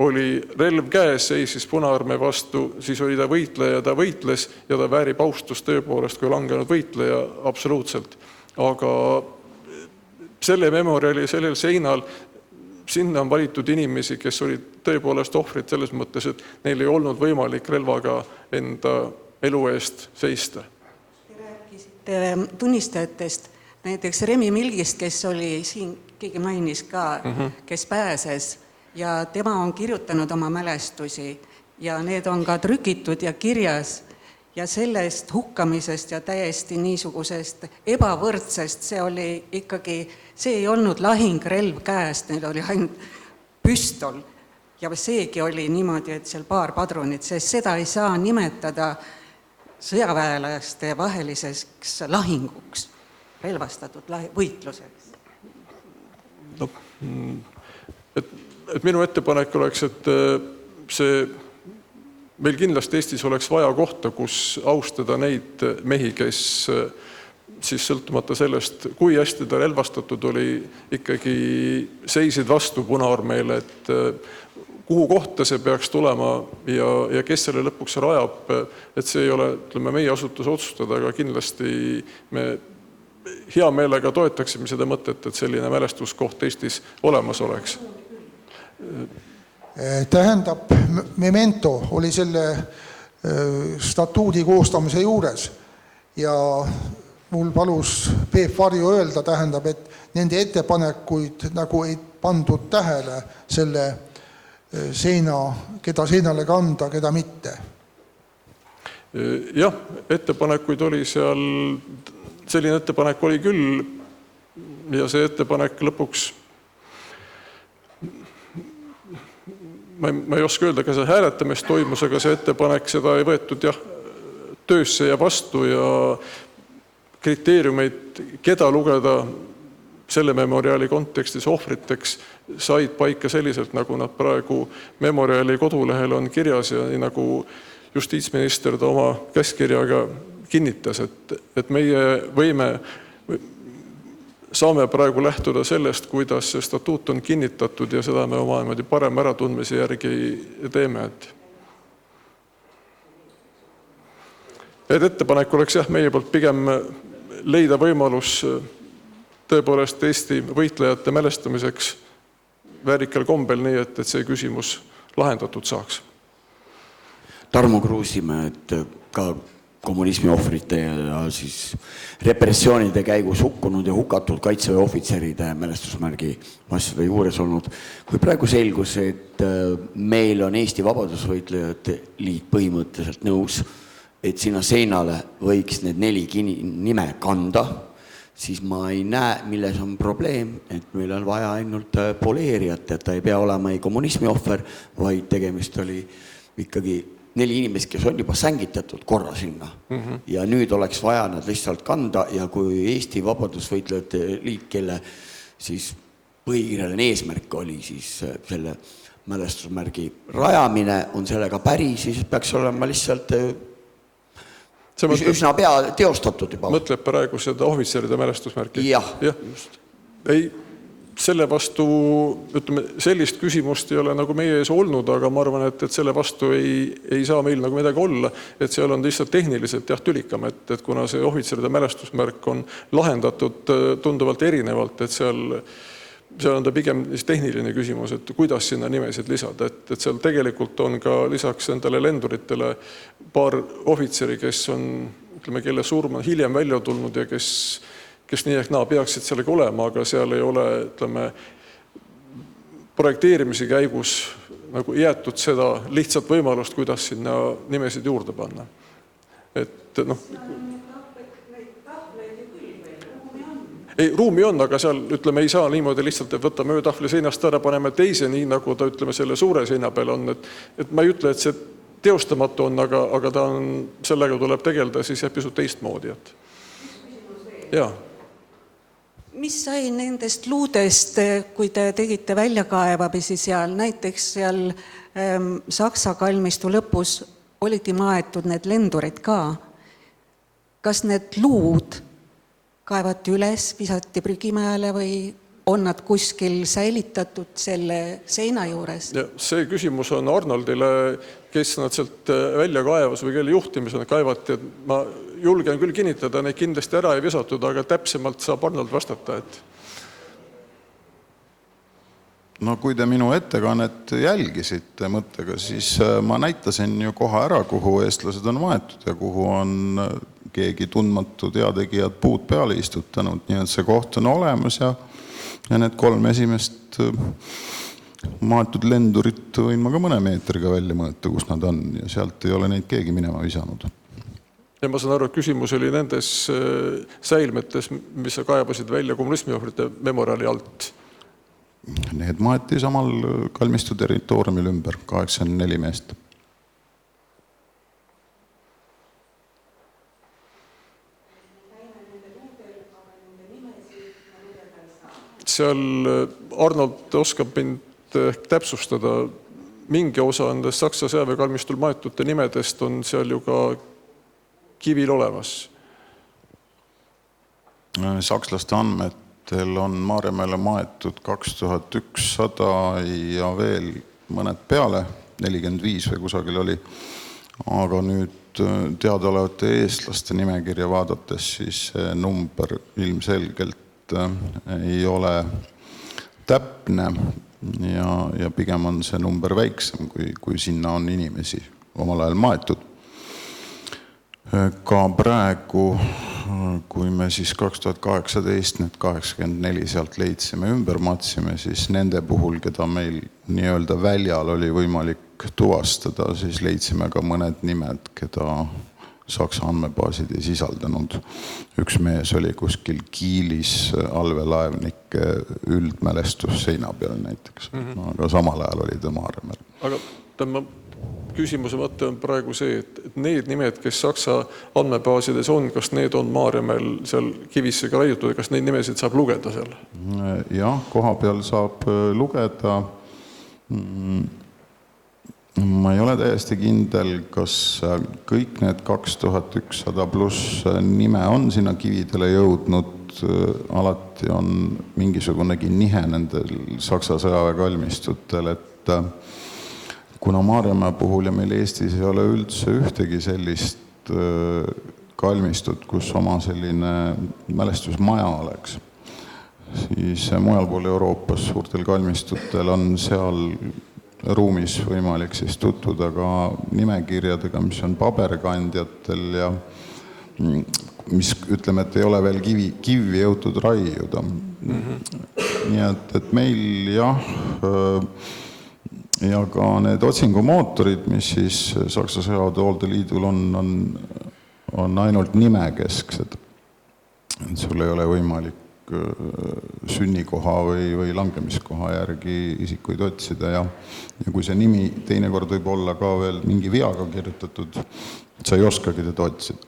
oli relv käes, seisis Punaarmee vastu, siis oli ta võitleja, ta võitles ja ta väärib austust tõepoolest kui langenud võitleja absoluutselt. Aga selle memoriali, sellel seinal, sinna on valitud inimesi, kes olid tõepoolest ohvrid selles mõttes, et neil ei olnud võimalik relvaga enda elu eest seista. Te rääkisite tunnistajatest, näiteks Remi Milgist, kes oli siin, keegi mainis ka, kes pääses ja tema on kirjutanud oma mälestusi ja need on ka trükitud ja kirjas ja sellest hukkamisest ja täiesti niisugusest ebavõrdsest, see oli ikkagi, see ei olnud lahing relv käest, neil oli ainult püstol ja seegi oli niimoodi, et seal paar padrunit, sest seda ei saa nimetada sõjaväelaste vaheliseks lahinguks, relvastatud võitluseks. No, et minu ettepanek oleks, et see meil kindlasti Eestis oleks vaja kohta, kus austada neid mehi, kes siis sõltumata sellest, kui hästi ta relvastatud oli, ikkagi seisid vastu Punaarmeele, et kuhu kohta see peaks tulema ja kes selle lõpuks rajab, et see ei ole, ütleme, meie asutuse otsustada, aga kindlasti me hea meelega toetaksime seda mõtet, et selline mälestuskoht Eestis olemas oleks. Tähendab, Memento oli selle statuudi koostamise juures ja mul palus Peep Varju öelda, tähendab, et nende ettepanekuid nagu ei pandud tähele selle seina, keda seinale kanda, keda mitte. Jah, ettepanekuid oli seal, selline ettepanek oli küll ja see ettepanek lõpuks ma ei oska öelda, kas see hääletamist toimus, aga see ettepanek, seda ei võetud töösse ja vastu ja kriteeriumeid, keda lugeda selle memoriaali kontekstis ohvriteks, said paika selliselt, nagu nad praegu memoriaali kodulehel on kirjas ja nii nagu justiitsminister ta oma käskkirjaga kinnitas, et meie saame praegu lähtuda sellest, kuidas see statuut on kinnitatud ja seda me oma parem äratundmise järgi teeme. Et ettepanek oleks meie poolt pigem leida võimalus tõepoolest Eesti võitlejate mälestamiseks väärikal kombel nii, et see küsimus lahendatud saaks. Tarmo Kruusimäe, et ka kommunismi ohvrite ja siis repressioonide käigus hukkunud ja hukatud kaitseväe ohvitseride mälestusmärgi asjade juures olnud. Kui praegu selgus, et meil on Eesti Vabadusvõitlejate Liit põhimõtteliselt nõus, et sinna seinale võiks need 4 nime kanda, siis ma ei näe, milles on probleem, et meil on vaja ainult poleerijat, et ta ei pea olema ei kommunismi ohver, vaid tegemist oli ikkagi 4 inimest, kes on juba sängitatud korra sinna. Ja nüüd oleks vaja nad lihtsalt kanda ja kui Eesti Vabadusvõitlejate Liit, kelle siis põhikirjaline eesmärk oli siis selle mälestusmärgi rajamine, on sellega päri, siis peaks olema lihtsalt üsna pea teostatud juba. Mõtleb praegu seda ohvitseride mälestusmärki? Jah. Just. Ei, selle vastu, ütleme, sellist küsimust ei ole nagu meie ees olnud, aga ma arvan, et selle vastu ei saa meil nagu midagi olla, et seal on lihtsalt tehniliselt tülikam, et kuna see ohvitseride mälestusmärk on lahendatud tunduvalt erinevalt, et seal on ta pigem tehniline küsimus, et kuidas sinna nimesid lisada, et seal tegelikult on ka lisaks endale lenduritele paar ohvitseri, kes on, ütleme, kelle surm on hiljem välja tulnud ja kes kes nii ehk naa peaksid sellega olema, aga seal ei ole, ütleme, projekteerimise käigus nagu jäetud seda lihtsalt võimalust, kuidas sinna nimesid juurde panna. Et noh, ei, ruumi on, aga seal, ütleme, ei saa niimoodi lihtsalt, et võtame ühe tahvli seinast ära, paneme teise, nii nagu ta, ütleme, selle suure seina peal on. Et ma ei ütle, et see teostamatu on, aga ta on, sellega tuleb tegeleda siis pisut teistmoodi. Jaa. Mis sai nendest luudest, kui te tegite väljakaevamisi seal, näiteks seal Saksa kalmistu lõpus oligi maetud need lendurid ka? Kas need luud kaevati üles, visati prügimäele või on nad kuskil säilitatud selle seina juures? Ja see küsimus on Arnoldile, kes nad sealt välja kaevas või kelle juhtimisel kaevati. Et ma julgen küll kinnitada, neid kindlasti ära ei visatud, aga täpsemalt saab Arnold vastata. No kui te minu ettekannet jälgisite mõttega, siis ma näitasin ju koha ära, kuhu eestlased on maetud ja kuhu on keegi tundmatu teategijad puud peale istutanud. Nii et see koht on olemas ja need 3 esimest maetud lendurit võin ma ka mõne meetriga välja mõõta, kus nad on ja sealt ei ole neid keegi minema visanud. Ja ma saan aru, et küsimus oli nendes säilmetes, mis sa kaebasid välja kommunismiohvrite memoriali alt. Need maeti samal kalmistu territooriumil ümber, 84 meest. Seal Arnold oskab mind täpsustada. Mingi osa nendest Saksa sõjaväekalmistul maetute nimedest on seal ju ka kivil olemas. Sakslaste andmetel on Maarjamäele maetud 2100 ja veel mõned peale, 45 või kusagil oli. Aga nüüd teadaolevate eestlaste nimekirja vaadates, siis see number ilmselgelt ei ole täpne ja pigem on see number väiksem, kui sinna on inimesi omal ajal maetud. Ka praegu, kui me siis 2018 need 84 sealt leidsime, ümber matsime, siis nende puhul, keda meil nii-öelda väljal oli võimalik tuvastada, siis leidsime ka mõned nimed, keda Saksa andmebaasid ei sisaldanud. Üks mees oli kuskil Kiilis allveelaevnike üldmälestus seina peal näiteks, aga samal ajal oli ta Maarjamäel. Aga tema küsimuse mõte on praegu see, et need nimed, kes Saksa andmebaasides on, kas need on Maarjamäel seal kivisse ka raiutud, kas neid nimesid saab lugeda seal? Jah, koha peal saab lugeda. Ma ei ole täiesti kindel, kas kõik need 2100 pluss nime on sinna kividele jõudnud. Alati on mingisugunegi nihe nendel Saksa sõjaväekalmistutel, et kuna Maarjamäe puhul ja meil Eestis ei ole üldse ühtegi sellist kalmistut, kus oma selline mälestusmaja oleks, siis mujal pool Euroopas suurtel kalmistutel on seal ruumis võimalik siis tutvuda ka nimekirjadega, mis on paberkandjatel ja mis ütleme, et ei ole veel kivi jõutud raiuda. Nii et meil jah, ja ka need otsingumootorid, mis siis Saksa sõjaväehoolde liidul on ainult nimekesksed. Sul ei ole võimalik sünnikoha või langemiskoha järgi isikuid otsida ja kui see nimi teinekord võib olla ka veel mingi veaga kirjutatud, sa ei oskagi teda otsida.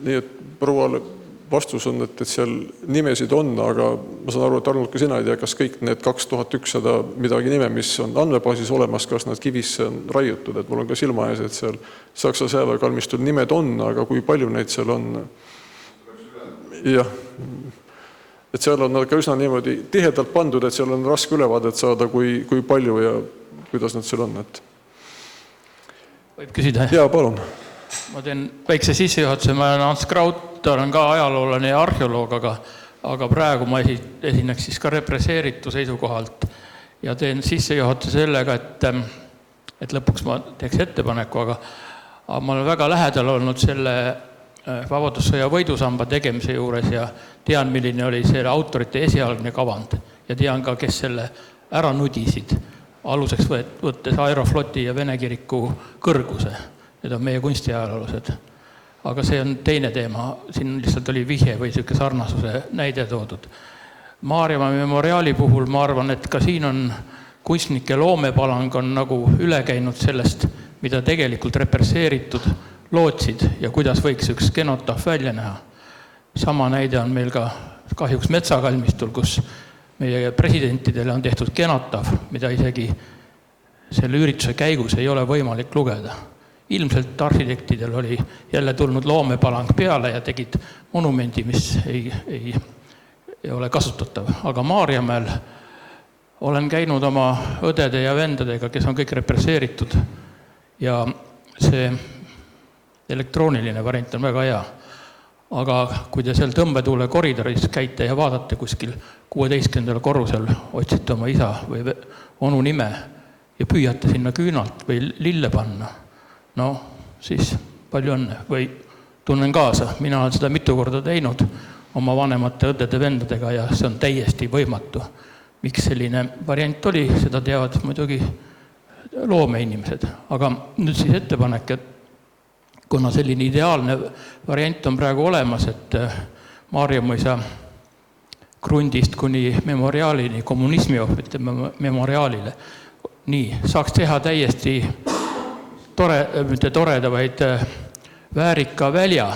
Nii et prouale vastus on, et seal nimesid on, aga ma saan aru, et Arnold, ka sina ei tea, kas kõik need 2100 midagi nime, mis on andmebaasis olemas, kas nad kivisse on raiutud, et mul on ka silma ees, et seal Saksa sõjaväekalmistul nimed on, aga kui palju neid seal on? Jah, et seal on nad ka üsna niimoodi tihedalt pandud, et seal on raske ülevaadet saada, kui palju ja kuidas nad seal on. Võib küsida? Jaa, palun. Ma teen väikse sissejuhatuse, ma olen Hans Kraut, olen ka ajaloolane ja arheoloog, aga praegu ma esineks siis ka represseeritu seisukohalt ja teen sissejuhatuse sellega, et lõpuks ma teeks ettepaneku, aga ma olen väga lähedal olnud selle Vabadussõja võidusamba tegemise juures ja tean, milline oli selle autorite esialgne kavand ja tean ka, kes selle ära nudisid, aluseks võttes Aerofloti ja Vene kiriku kõrguse. Need on meie kunstiajaloolased. Aga see on teine teema, siin lihtsalt oli vihje või selline sarnasuse näide toodud. Maarjamaa memoriaali puhul ma arvan, et ka siin on kunstnike loomepalang on nagu üle käinud sellest, mida tegelikult represseeritud lootsid ja kuidas võiks üks kenotahv välja näha. Sama näide on meil ka kahjuks metsakalmistul, kus meie presidentidele on tehtud kenotahv, mida isegi selle ürituse käigus ei ole võimalik lugeda. Ilmselt arhitektidel oli jälle tulnud loomepalang peale ja tegid monumendi, mis ei ole kasutatav. Aga Maarjamäel olen käinud oma õdede ja vendadega, kes on kõik represseeritud ja see elektrooniline variant on väga hea. Aga kui te seal Tõmbetuule koridoris käite ja vaatate kuskil 16. korrusel, otsite oma isa või onu nime ja püüate sinna küünalt või lille panna, no siis palju õnne või tunnen kaasa. Mina olen seda mitu korda teinud oma vanemate õdede-vendadega ja see on täiesti võimatu. Miks selline variant oli, seda teavad muidugi loomeinimesed. Aga nüüd siis ettepanek, et kuna selline ideaalne variant on praegu olemas, et Maarjamõisa krundist kuni memoriaalini, kommunismi ohvrite memoriaalile, nii, saaks teha täiesti mitte toreda, vaid väärika välja,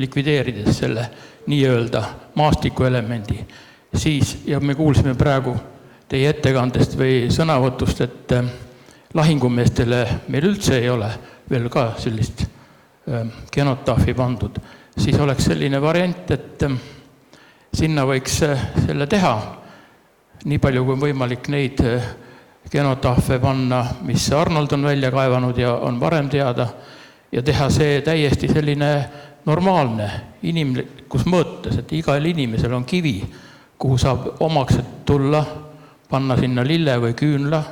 likvideerides selle nii-öelda maastikuelemendi. Siis, ja me kuulsime praegu teie ettekandest või sõnavõtust, et lahingumeestele meil üldse ei ole veel ka sellist kenotahvi pandud. Siis oleks selline variant, et sinna võiks selle teha, nii palju kui võimalik neid kenotahve panna, mis Arnold on välja kaevanud ja on varem teada, ja teha see täiesti selline normaalne inimlikus mõõtes, et igal inimesel on kivi, kuhu saab omaksed tulla, panna sinna lille või küünla,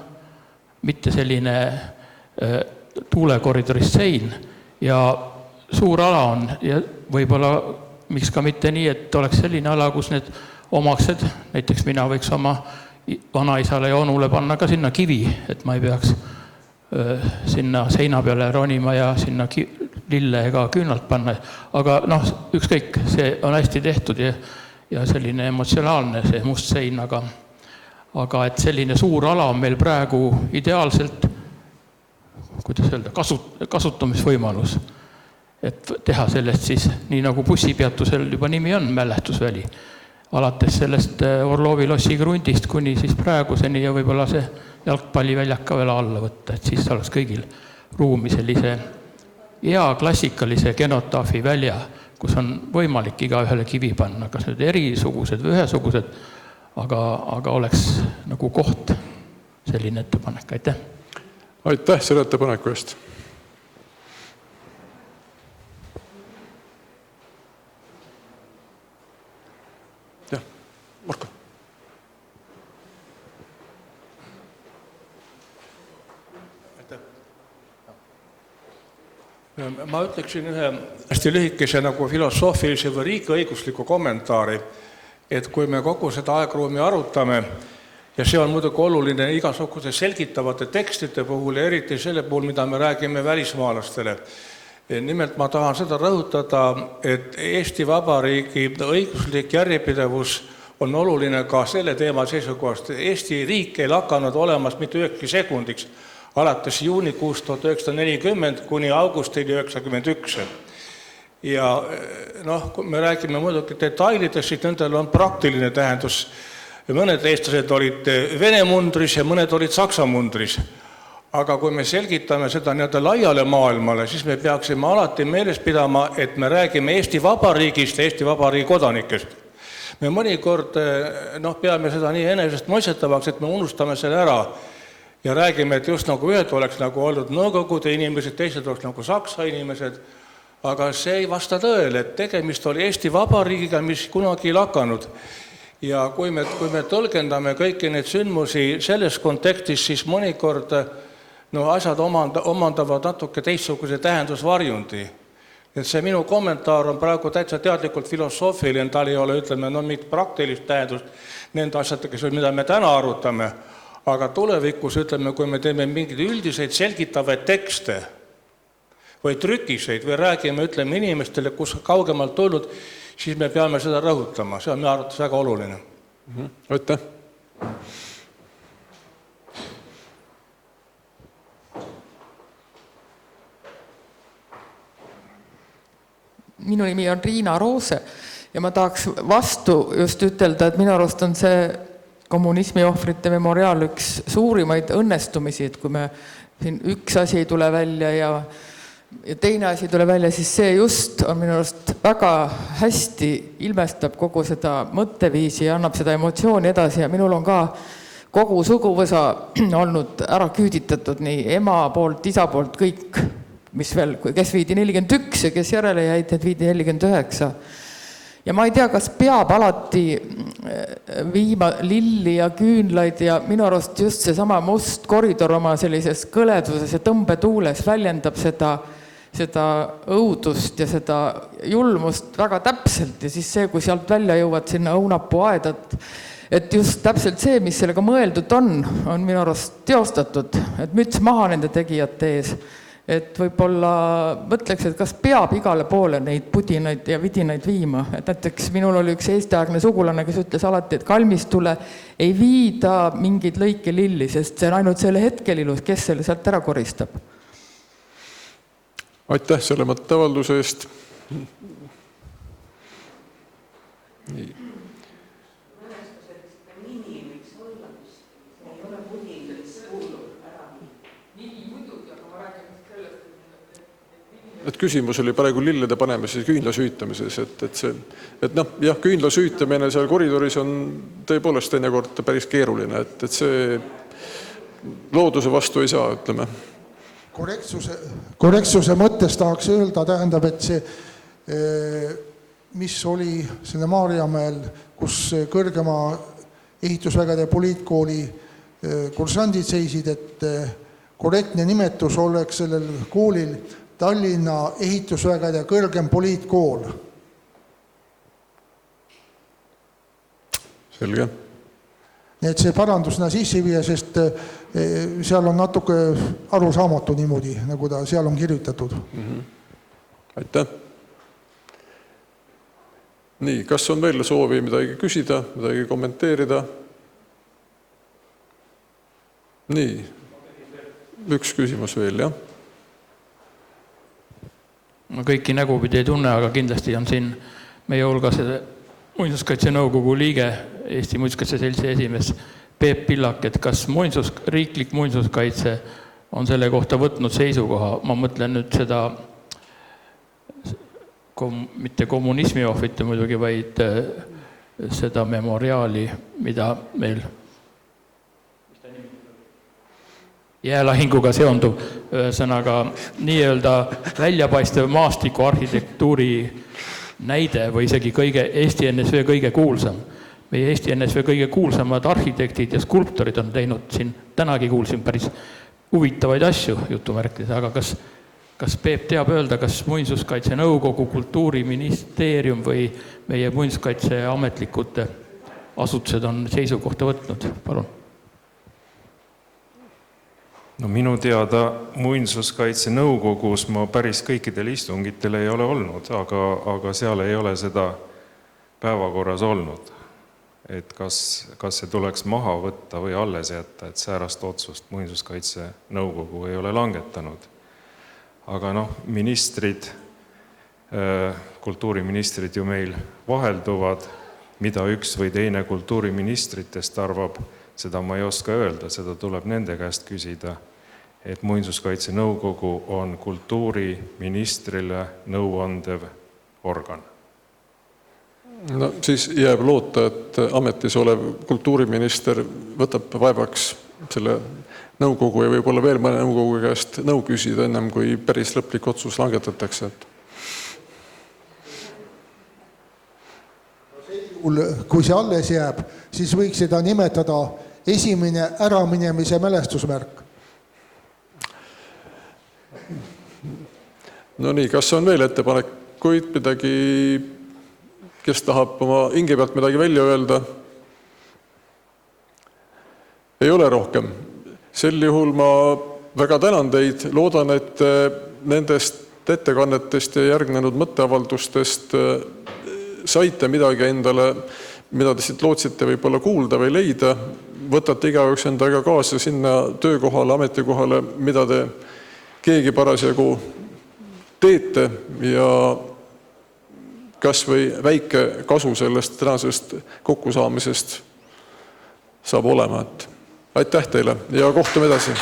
mitte selline tuulekoridoris sein ja suur ala on ja võib-olla miks ka mitte nii, et oleks selline ala, kus need omaksed, näiteks mina võiks oma vanaisale ja onule panna ka sinna kivi, et ma ei peaks sinna seina peale ronima ja sinna lille ega küünalt panna. Aga ükskõik, see on hästi tehtud ja selline emotsionaalne see must sein, aga et selline suur ala on meil praegu ideaalselt, kuidas öelda, kasutamisvõimalus. Et teha sellest siis, nii nagu bussipeatusel juba nimi on, mälestusväli, alates sellest Orlovi lossi krundist kuni siis praeguseni ja võib-olla see jalgpalliväljaka veel alla võtta, et siis oleks kõigil ruumi sellise hea klassikalise kenotahvi välja, kus on võimalik iga ühele kivi panna, kas need erisugused või ühesugused, aga oleks nagu koht selline ettepanek. Aitäh! Aitäh selle ettepaneku eest! Marko. Ma ütleksin ühe hästi lühikese nagu filosoofilise või riigiõigusliku kommentaari, et kui me kogu seda aegruumi arutame, ja see on muidugi oluline igasuguse selgitavate tekstide puhul ja eriti selle puhul, mida me räägime välismaalastele. Nimelt ma tahan seda rõhutada, et Eesti Vabariigi õiguslik järjepidevus on oluline ka selle teema seisukohast. Eesti riik ei lakanud olemas mitte 9 sekundiks, alates juunikuust 1940 kuni augustini 1991. Ja kui me räägime muidugi detailidest, siis nendel on praktiline tähendus. Mõned eestlased olid Vene mundris ja mõned olid Saksa mundris. Aga kui me selgitame seda nii-öelda laiale maailmale, siis me peaksime alati meeles pidama, et me räägime Eesti Vabariigist ja Eesti Vabariigi kodanikest. Me mõnikord peame seda nii enesest mõistetavaks, et me unustame selle ära ja räägime, et just nagu ühed oleks nagu olnud Nõukogude inimesed, teised oleks nagu Saksa inimesed, aga see ei vasta tõele, et tegemist oli Eesti Vabariigiga, mis kunagi ei lakanud. Ja kui me tõlgendame kõiki neid sündmusi selles kontekstis, siis mõnikord asjad omandavad natuke teistsuguse tähendusvarjundi. Et see minu kommentaar on praegu täitsa teadlikult filosoofiline, tal ei ole, ütleme, mingit praktilist tähendust nende asjadega, mida me täna arutame, aga tulevikus, ütleme, kui me teeme mingeid üldiseid selgitavaid tekste või trükiseid või räägime, ütleme, inimestele, kus kaugemalt tulnud, siis me peame seda rõhutama. See on minu arvates väga oluline. Aitäh! Minu nimi on Riina Roose ja ma tahaks vastu just ütelda, et minu arust on see kommunismi ohvrite memoriaal üks suurimaid õnnestumisi, et kui me siin üks asi ei tule välja ja teine asi tule välja, siis see just on minu arust väga hästi ilmestab kogu seda mõtteviisi ja annab seda emotsiooni edasi ja minul on ka kogu suguvõsa olnud ära küüditatud, nii ema poolt, isa poolt, kõik, mis veel, kes viidi 41 ja kes järele jäid, need viidi 49. Ja ma ei tea, kas peab alati viima lilli ja küünlaid ja minu arust just see sama must koridor oma sellises kõleduses ja tõmbetuules väljendab seda õudust ja seda julmust väga täpselt ja siis see, kui sealt välja jõuad sinna õunapuu aedat, et just täpselt see, mis sellega mõeldud on minu arust teostatud, et müts maha nende tegijate ees. Et võib-olla mõtleks, et kas peab igale poole neid pudinaid ja vidinaid viima. Et näiteks minul oli üks eestiaegne sugulane, kes ütles alati, et kalmistule ei viida mingeid lõike lilli, sest see on ainult selle hetkel ilus, kes selle sealt ära koristab. Aitäh selle mõtteavalduse eest. Nii. Et küsimus oli praegu lillede panemises, küünla süütamises, et jah, küünla süütamine seal koridoris on tõepoolest teinekord päris keeruline, et see looduse vastu ei saa, ütleme. Korrektsuse mõttes tahaks öelda, tähendab, et see, mis oli selle Maarjamäel, kus kõrgema ehitusvägede poliitkooli kursandid seisid, et korrektne nimetus oleks sellel koolil Tallinna ehitusvägede kõrgem poliitkool. Selge. Nii et see parandusena sisse viia, sest seal on natuke arusaamatu niimoodi, nagu ta seal on kirjutatud. Aitäh. Nii, kas on veel soovi midagi küsida, midagi kommenteerida? Nii, üks küsimus veel, jah? Ma kõiki nägupidi ei tunne, aga kindlasti on siin meie hulgas Muinsuskaitse nõukogu liige, Eesti Muinsuskaitse Seltsi esimees Peep Pillak, et kas riiklik muinsuskaitse on selle kohta võtnud seisukoha, ma mõtlen nüüd seda mitte kommunismi ohvrite muidugi, vaid seda memoriaali, mida meil jäälahinguga seonduv, ühesõnaga nii-öelda väljapaistev maastiku arhitektuuri näide või isegi Eesti NSV kõige kuulsam. Meie Eesti NSV kõige kuulsamad arhitektid ja skulptorid on teinud siin, tänagi kuulsin päris huvitavaid asju jutumärkides, aga kas Peep teab öelda, kas Muinsuskaitse nõukogu, Kultuuriministeerium või meie muinsuskaitse ametlikud asutused on seisukohta võtnud? Palun. No minu teada Muinsuskaitse nõukogus ma päris kõikidel istungitel ei ole olnud, aga seal ei ole seda päevakorras olnud. Et kas see tuleks maha võtta või alles jätta, et säärast otsust Muinsuskaitse nõukogu ei ole langetanud. Aga ministrid, kultuuriministrid ju meil vahelduvad, mida üks või teine kultuuriministritest arvab, seda ma ei oska öelda, seda tuleb nende käest küsida, et Muinsuskaitse nõukogu on kultuuriministrile nõuandev organ. No siis jääb loota, et ametis olev kultuuriminister võtab vaevaks selle nõukogu ja võib-olla veel mõne nõukogu käest nõu küsida ennem, kui päris lõplik otsus langetatakse. Kui see alles jääb, siis võiks seda nimetada esimene äraminemise mälestusmärk. No nii, kas on veel ettepanekuid, midagi, kes tahab oma hinge pealt midagi välja öelda? Ei ole rohkem. Sel juhul ma väga tänan teid, loodan, et nendest ettekannetest ja järgnenud mõtteavaldustest saite midagi endale, mida te siit lootsite võib-olla kuulda või leida, võtate igaüks endaga kaasa sinna töökohale, ametikohale, mida te keegi parasjagu teete ja kas või väike kasu sellest tänasest kokkusaamisest saab olema. Aitäh teile ja kohtume edasi!